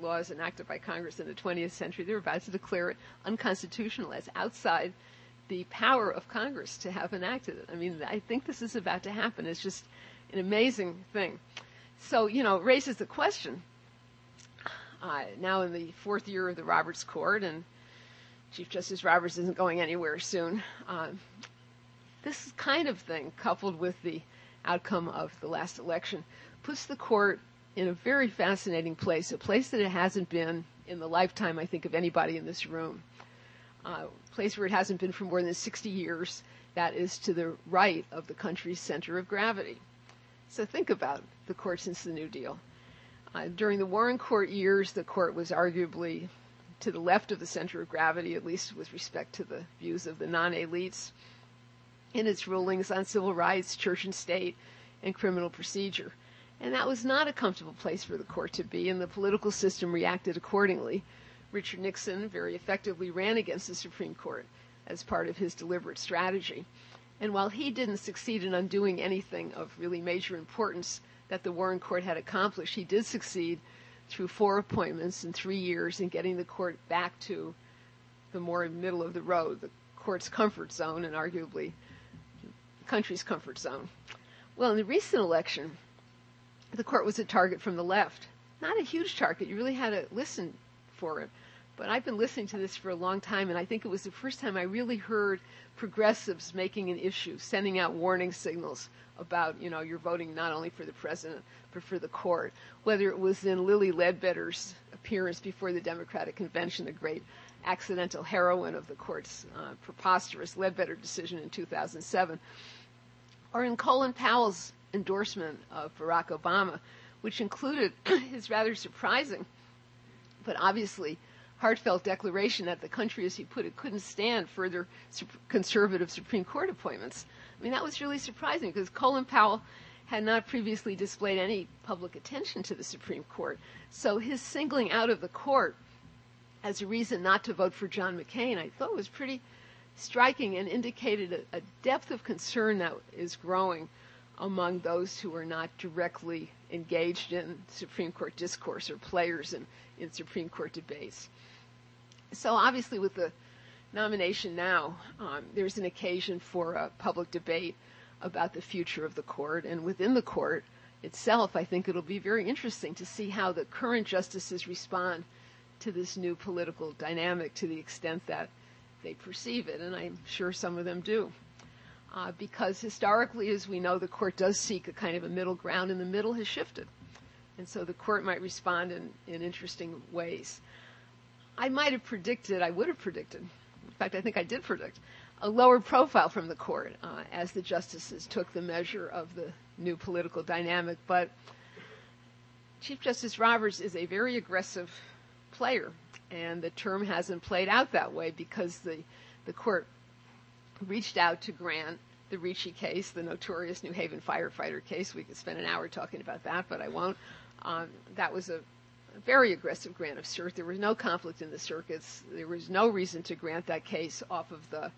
laws enacted by Congress in the 20th century. They're about to declare it unconstitutional as outside the power of Congress to have enacted it. I mean, I think this is about to happen. It's just an amazing thing. So, it raises the question, now in the fourth year of the Roberts Court, and Chief Justice Roberts isn't going anywhere soon, this kind of thing, coupled with the outcome of the last election, puts the court in a very fascinating place, a place that it hasn't been in the lifetime, I think, of anybody in this room. A place where it hasn't been for more than 60 years. That is to the right of the country's center of gravity. So think about the court since the New Deal. During the Warren Court years, the court was arguably to the left of the center of gravity, at least with respect to the views of the non-elites, in its rulings on civil rights, church and state, and criminal procedure. And that was not a comfortable place for the court to be, and the political system reacted accordingly. Richard Nixon very effectively ran against the Supreme Court as part of his deliberate strategy. And while he didn't succeed in undoing anything of really major importance that the Warren Court had accomplished, he did succeed through 4 appointments in 3 years and getting the court back to the more middle of the road, the court's comfort zone and arguably the country's comfort zone. Well, in the recent election, the court was a target from the left. Not a huge target. You really had to listen for it. But I've been listening to this for a long time, and I think it was the first time I really heard progressives making an issue, sending out warning signals about, you're voting not only for the president, but for the court. Whether it was in Lilly Ledbetter's appearance before the Democratic Convention, the great accidental heroine of the court's preposterous Ledbetter decision in 2007, or in Colin Powell's endorsement of Barack Obama, which included his rather surprising, but obviously heartfelt declaration that the country, as he put it, couldn't stand further conservative Supreme Court appointments. I mean, that was really surprising because Colin Powell had not previously displayed any public attention to the Supreme Court. So his singling out of the court as a reason not to vote for John McCain, I thought was pretty striking and indicated a depth of concern that is growing among those who are not directly engaged in Supreme Court discourse or players in Supreme Court debates. So obviously with the nomination now, there's an occasion for a public debate about the future of the court. And within the court itself, I think it'll be very interesting to see how the current justices respond to this new political dynamic to the extent that they perceive it. And I'm sure some of them do. Because historically, as we know, the court does seek a kind of a middle ground, and the middle has shifted. And so the court might respond in interesting ways. I would have predicted, in fact, I think I did predict, a lower profile from the court as the justices took the measure of the new political dynamic. But Chief Justice Roberts is a very aggressive player, and the term hasn't played out that way because the court reached out to grant the Ricci case, the notorious New Haven firefighter case. We could spend an hour talking about that, but I won't. That was a very aggressive grant of cert. There was no conflict in the circuits. There was no reason to grant that case off of the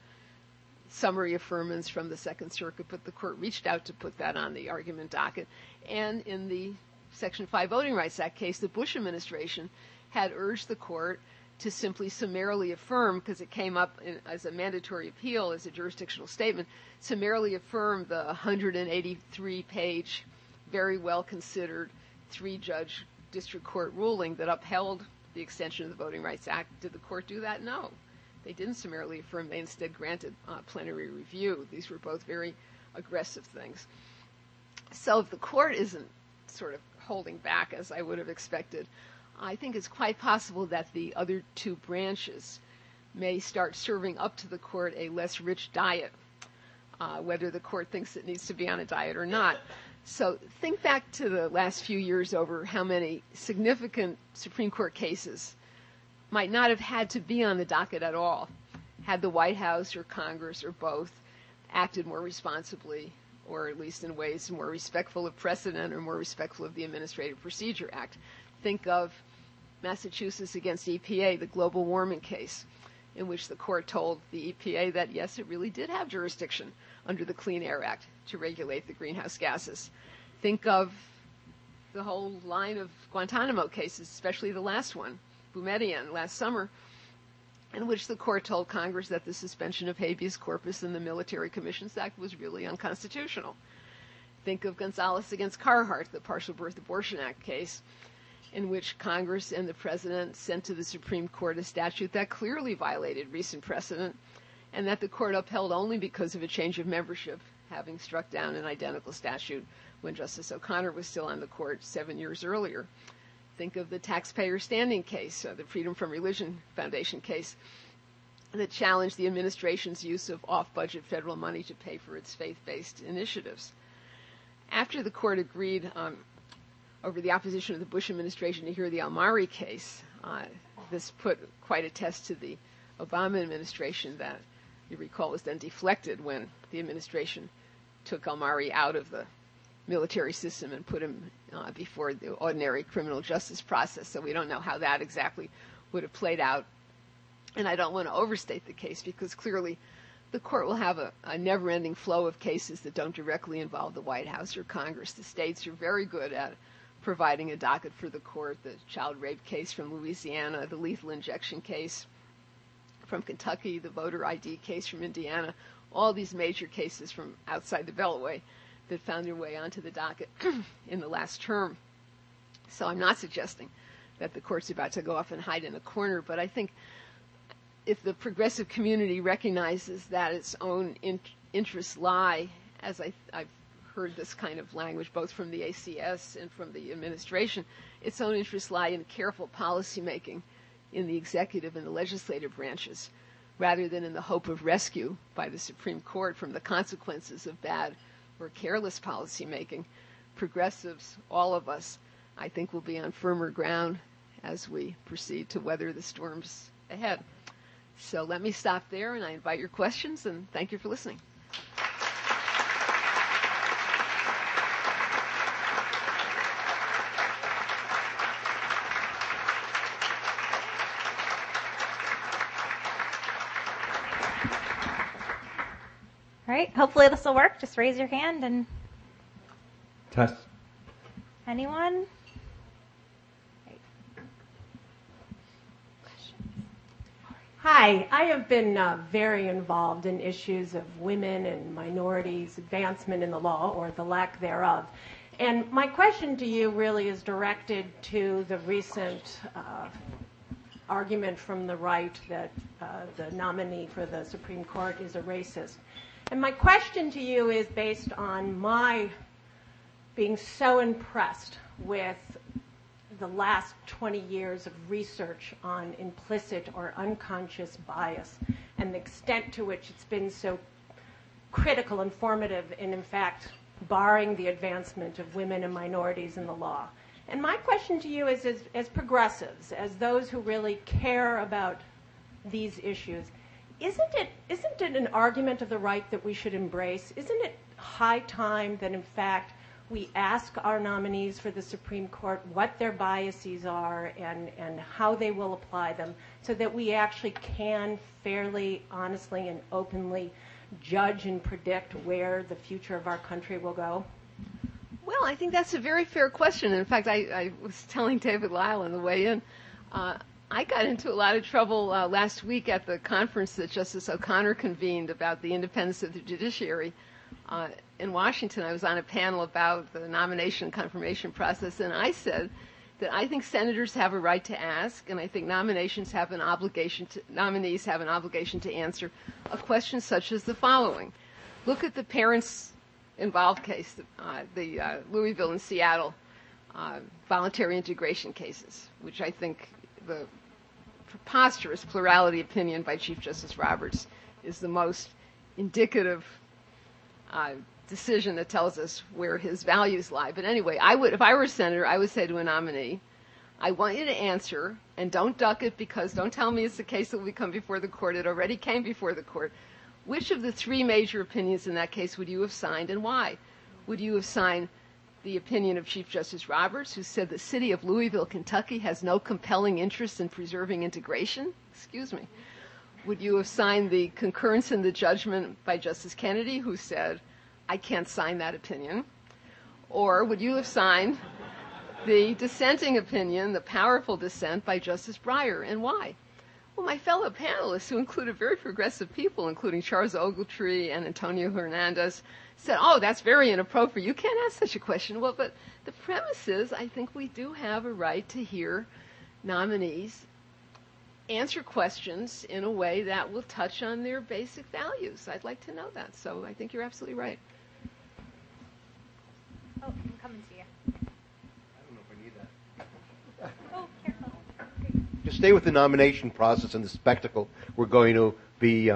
summary affirmance from the Second Circuit, but the court reached out to put that on the argument docket. And in the Section 5 Voting Rights Act case, the Bush administration had urged the court to simply summarily affirm, because it came up as a mandatory appeal, as a jurisdictional statement, summarily affirm the 183-page, very well-considered, 3-judge district court ruling that upheld the extension of the Voting Rights Act. Did the court do that? No. They didn't summarily affirm. They instead granted plenary review. These were both very aggressive things. So if the court isn't sort of holding back, as I would have expected, I think it's quite possible that the other two branches may start serving up to the court a less rich diet, whether the court thinks it needs to be on a diet or not. So think back to the last few years over how many significant Supreme Court cases might not have had to be on the docket at all, had the White House or Congress or both acted more responsibly, or at least in ways more respectful of precedent or more respectful of the Administrative Procedure Act. Think of Massachusetts against EPA, the global warming case, in which the court told the EPA that, yes, it really did have jurisdiction under the Clean Air Act to regulate the greenhouse gases. Think of the whole line of Guantanamo cases, especially the last one, Boumediene, last summer, in which the court told Congress that the suspension of habeas corpus in the Military Commissions Act was really unconstitutional. Think of Gonzalez against Carhart, the Partial Birth Abortion Act case, in which Congress and the President sent to the Supreme Court a statute that clearly violated recent precedent and that the court upheld only because of a change of membership, having struck down an identical statute when Justice O'Connor was still on the court 7 years earlier. Think of the taxpayer standing case, the Freedom from Religion Foundation case, that challenged the administration's use of off-budget federal money to pay for its faith-based initiatives. After the court agreed over the opposition of the Bush administration to hear the Al-Mari case, this put quite a test to the Obama administration that, you recall, was then deflected when the administration took Al-Mari out of the military system and put him before the ordinary criminal justice process. So we don't know how that exactly would have played out. And I don't want to overstate the case because clearly the court will have a never-ending flow of cases that don't directly involve the White House or Congress. The states are very good at providing a docket for the court, the child rape case from Louisiana, the lethal injection case from Kentucky, the voter ID case from Indiana, all these major cases from outside the Beltway that found their way onto the docket in the last term. So I'm not suggesting that the court's about to go off and hide in a corner, but I think if the progressive community recognizes that its own interests lie, as I've heard this kind of language both from the ACS and from the administration, its own interests lie in careful policy making in the executive and the legislative branches, rather than in the hope of rescue by the Supreme Court from the consequences of bad or careless policy making. Progressives, all of us, I think will be on firmer ground as we proceed to weather the storms ahead. So let me stop there, and I invite your questions, and thank you for listening. All right, hopefully this will work. Just raise your hand and... Test. Anyone? Hi, I have been very involved in issues of women and minorities, advancement in the law, or the lack thereof. And my question to you really is directed to the recent argument from the right that the nominee for the Supreme Court is a racist. And my question to you is based on my being so impressed with the last 20 years of research on implicit or unconscious bias and the extent to which it's been so critical and formative in fact, barring the advancement of women and minorities in the law. And my question to you is, as progressives, as those who really care about these issues, isn't it an argument of the right that we should embrace? Isn't it high time that, in fact, we ask our nominees for the Supreme Court what their biases are and how they will apply them so that we actually can fairly, honestly, and openly judge and predict where the future of our country will go? Well, I think that's a very fair question. In fact, I was telling David Lyle on the way in, I got into a lot of trouble last week at the conference that Justice O'Connor convened about the independence of the judiciary in Washington. I was on a panel about the nomination and confirmation process, and I said that I think senators have a right to ask, and I think nominees have an obligation to answer a question such as the following. Look at the parents involved case, the Louisville and Seattle voluntary integration cases, which I think the preposterous plurality opinion by Chief Justice Roberts is the most indicative decision that tells us where his values lie. But anyway, if I were a senator, I would say to a nominee, I want you to answer, and don't duck it because don't tell me it's the case that will come before the court. It already came before the court. Which of the three major opinions in that case would you have signed, and why? Would you have signed the opinion of Chief Justice Roberts, who said the city of Louisville, Kentucky has no compelling interest in preserving integration? Excuse me. Would you have signed the concurrence in the judgment by Justice Kennedy, who said, I can't sign that opinion? Or would you have signed the dissenting opinion, the powerful dissent by Justice Breyer, and why? Well, my fellow panelists, who included very progressive people, including Charles Ogletree and Antonio Hernandez, said, oh, that's very inappropriate. You can't ask such a question. Well, but the premise is I think we do have a right to hear nominees answer questions in a way that will touch on their basic values. I'd like to know that. So I think you're absolutely right. Oh, I'm coming to you. I don't know if I need that. Oh, careful. To stay with the nomination process and the spectacle we're going to be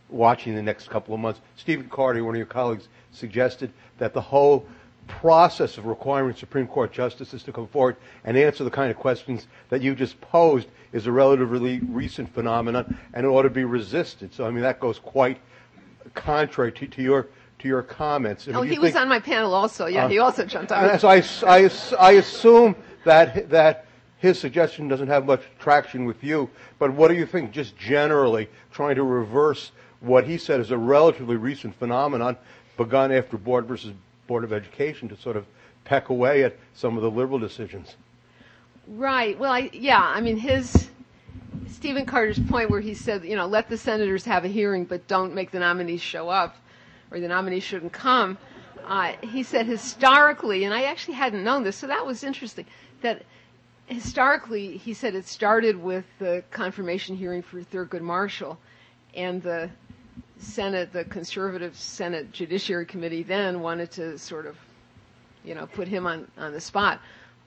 watching the next couple of months, Stephen Carter, one of your colleagues, suggested that the whole process of requiring Supreme Court justices to come forward and answer the kind of questions that you just posed is a relatively recent phenomenon and it ought to be resisted. So, I mean, that goes quite contrary to your comments. Oh, he was on my panel also. Yeah, he also jumped on. So I assume that his suggestion doesn't have much traction with you, but what do you think, just generally, trying to reverse what he said is a relatively recent phenomenon begun after Board versus Board of Education to sort of peck away at some of the liberal decisions. Right. Well, I mean, Stephen Carter's point where he said, let the senators have a hearing, but don't make the nominees show up, or the nominees shouldn't come. He said historically, and I actually hadn't known this, so that was interesting, that historically, he said it started with the confirmation hearing for Thurgood Marshall, and the Senate, the conservative Senate Judiciary Committee then wanted to sort of, put him on the spot.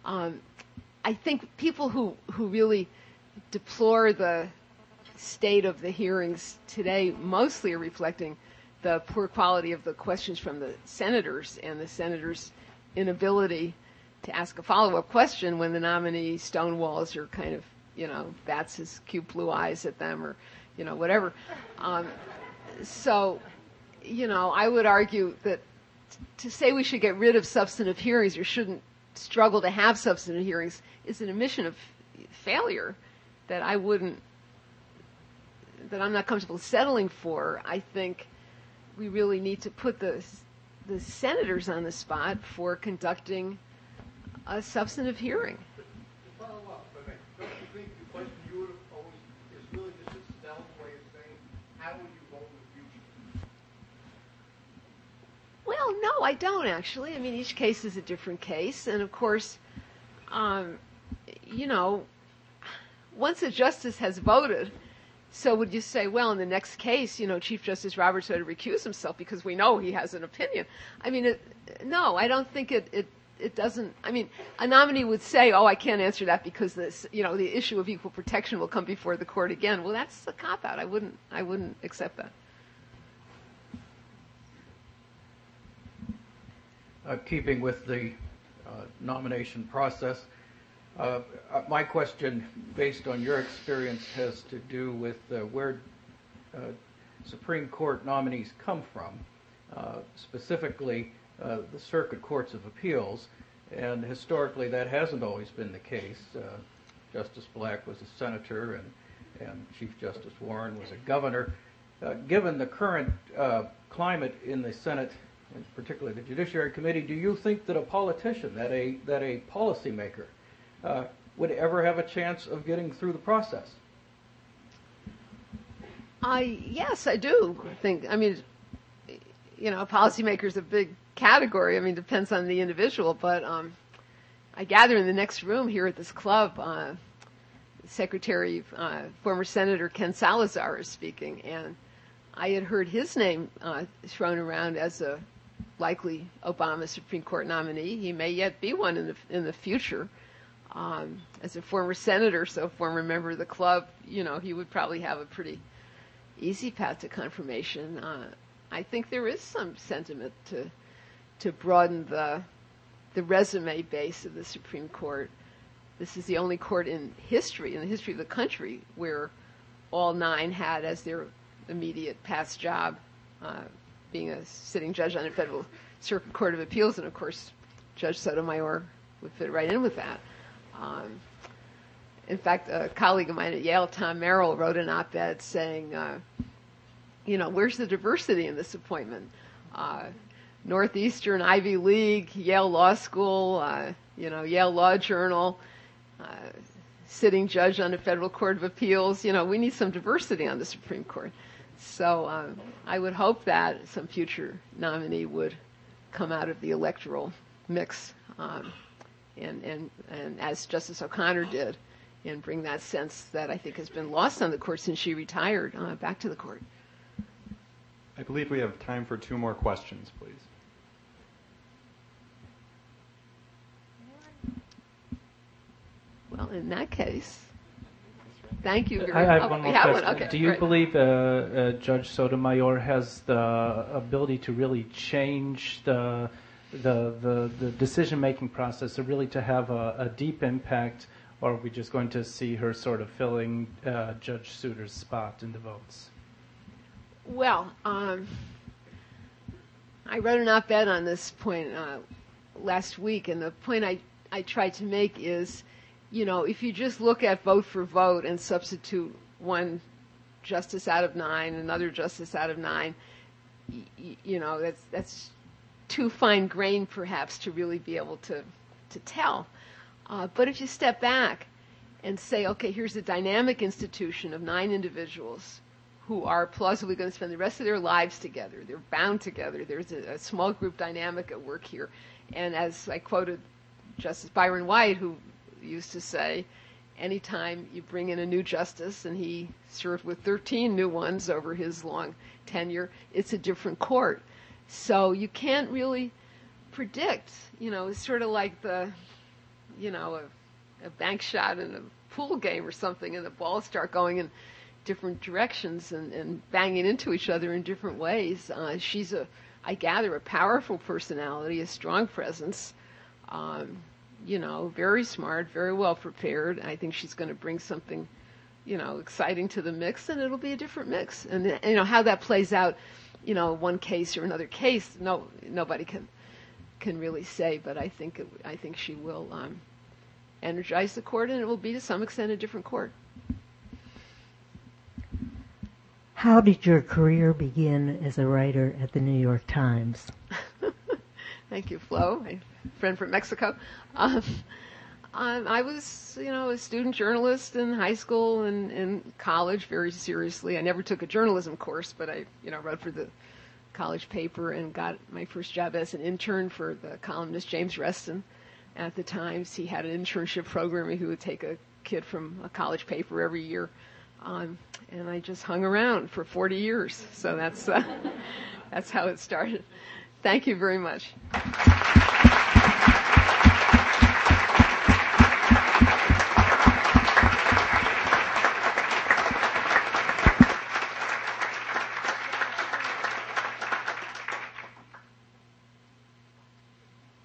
I think people who really deplore the state of the hearings today mostly are reflecting the poor quality of the questions from the senators and the senators' inability to ask a follow-up question when the nominee stonewalls or kind of, bats his cute blue eyes at them or, whatever. So, I would argue that to say we should get rid of substantive hearings or shouldn't struggle to have substantive hearings is an admission of failure that I'm not comfortable settling for. I think we really need to put the senators on the spot for conducting a substantive hearing. Don't you think the question you would have posed is really just a stealth way of saying, how would you vote in the future? Well, no, I don't actually. I mean, each case is a different case. And of course, once a justice has voted, so would you say, well, in the next case, Chief Justice Roberts had to recuse himself because we know he has an opinion. I mean, no, I don't think it doesn't. I mean, a nominee would say, "Oh, I can't answer that because the issue of equal protection will come before the court again." Well, that's a cop-out. I wouldn't accept that. Keeping with the nomination process, my question, based on your experience, has to do with where Supreme Court nominees come from, specifically the circuit courts of appeals, and historically that hasn't always been the case. Justice Black was a senator and Chief Justice Warren was a governor. Given the current climate in the Senate, and particularly the Judiciary Committee, do you think that a politician, that a policymaker, would ever have a chance of getting through the process? Yes, I do think. I mean, a policymaker is a big category. I mean, depends on the individual. But I gather in the next room here at this club, former Senator Ken Salazar is speaking, and I had heard his name thrown around as a likely Obama Supreme Court nominee. He may yet be one in the future. As a former senator, so former member of the club, he would probably have a pretty easy path to confirmation. I think there is some sentiment to broaden the resume base of the Supreme Court. This is the only court in the history of the country, where all 9 had as their immediate past job being a sitting judge on a federal circuit court of appeals, and of course Judge Sotomayor would fit right in with that. In fact, a colleague of mine at Yale, Tom Merrill, wrote an op-ed saying, where's the diversity in this appointment? Northeastern, Ivy League, Yale Law School, Yale Law Journal, sitting judge on a federal court of appeals. We need some diversity on the Supreme Court. So I would hope that some future nominee would come out of the electoral mix, and as Justice O'Connor did, and bring that sense that I think has been lost on the court since she retired back to the court. I believe we have time for 2 more questions, please. Well, in that case, thank you very much. I have one more question. Okay, do you right. believe Judge Sotomayor has the ability to really change the decision-making process, or really to have a deep impact, or are we just going to see her sort of filling Judge Souter's spot in the votes? Well, I wrote an op-ed on this point last week, and the point I tried to make is, if you just look at vote for vote and substitute one justice out of 9, another justice out of 9, that's too fine-grained, perhaps, to really be able to tell. But if you step back and say, okay, here's a dynamic institution of 9 individuals who are plausibly going to spend the rest of their lives together. They're bound together. There's a small group dynamic at work here. And as I quoted Justice Byron White, who used to say, anytime you bring in a new justice, and he served with 13 new ones over his long tenure, it's a different court. So you can't really predict. It's sort of like a bank shot in a pool game or something, and the balls start going in different directions and banging into each other in different ways. She's I gather, a powerful personality, a strong presence, very smart, very well prepared. I think she's going to bring something, exciting to the mix, and it'll be a different mix. And how that plays out, one case or another case, nobody can really say. But I think she will energize the court, and it will be to some extent a different court. How did your career begin as a writer at the New York Times? Thank you, Flo, my friend from Mexico. I was, a student journalist in high school and in college, very seriously. I never took a journalism course, but I, wrote for the college paper and got my first job as an intern for the columnist James Reston at the Times. He had an internship program. He would take a kid from a college paper every year. And I just hung around for 40 years. So that's how it started. Thank you very much.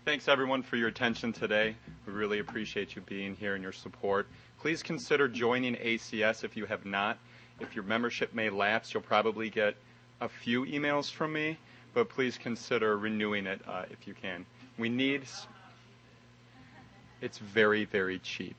Thanks, everyone, for your attention today. We really appreciate you being here and your support. Please consider joining ACS if you have not. If your membership may lapse, you'll probably get a few emails from me, but please consider renewing it if you can. It's very, very cheap.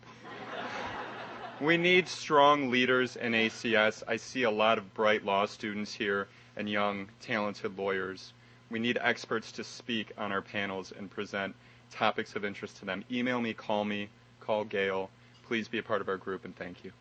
We need strong leaders in ACS. I see a lot of bright law students here and young, talented lawyers. We need experts to speak on our panels and present topics of interest to them. Email me, call Gail. Please be a part of our group, and thank you.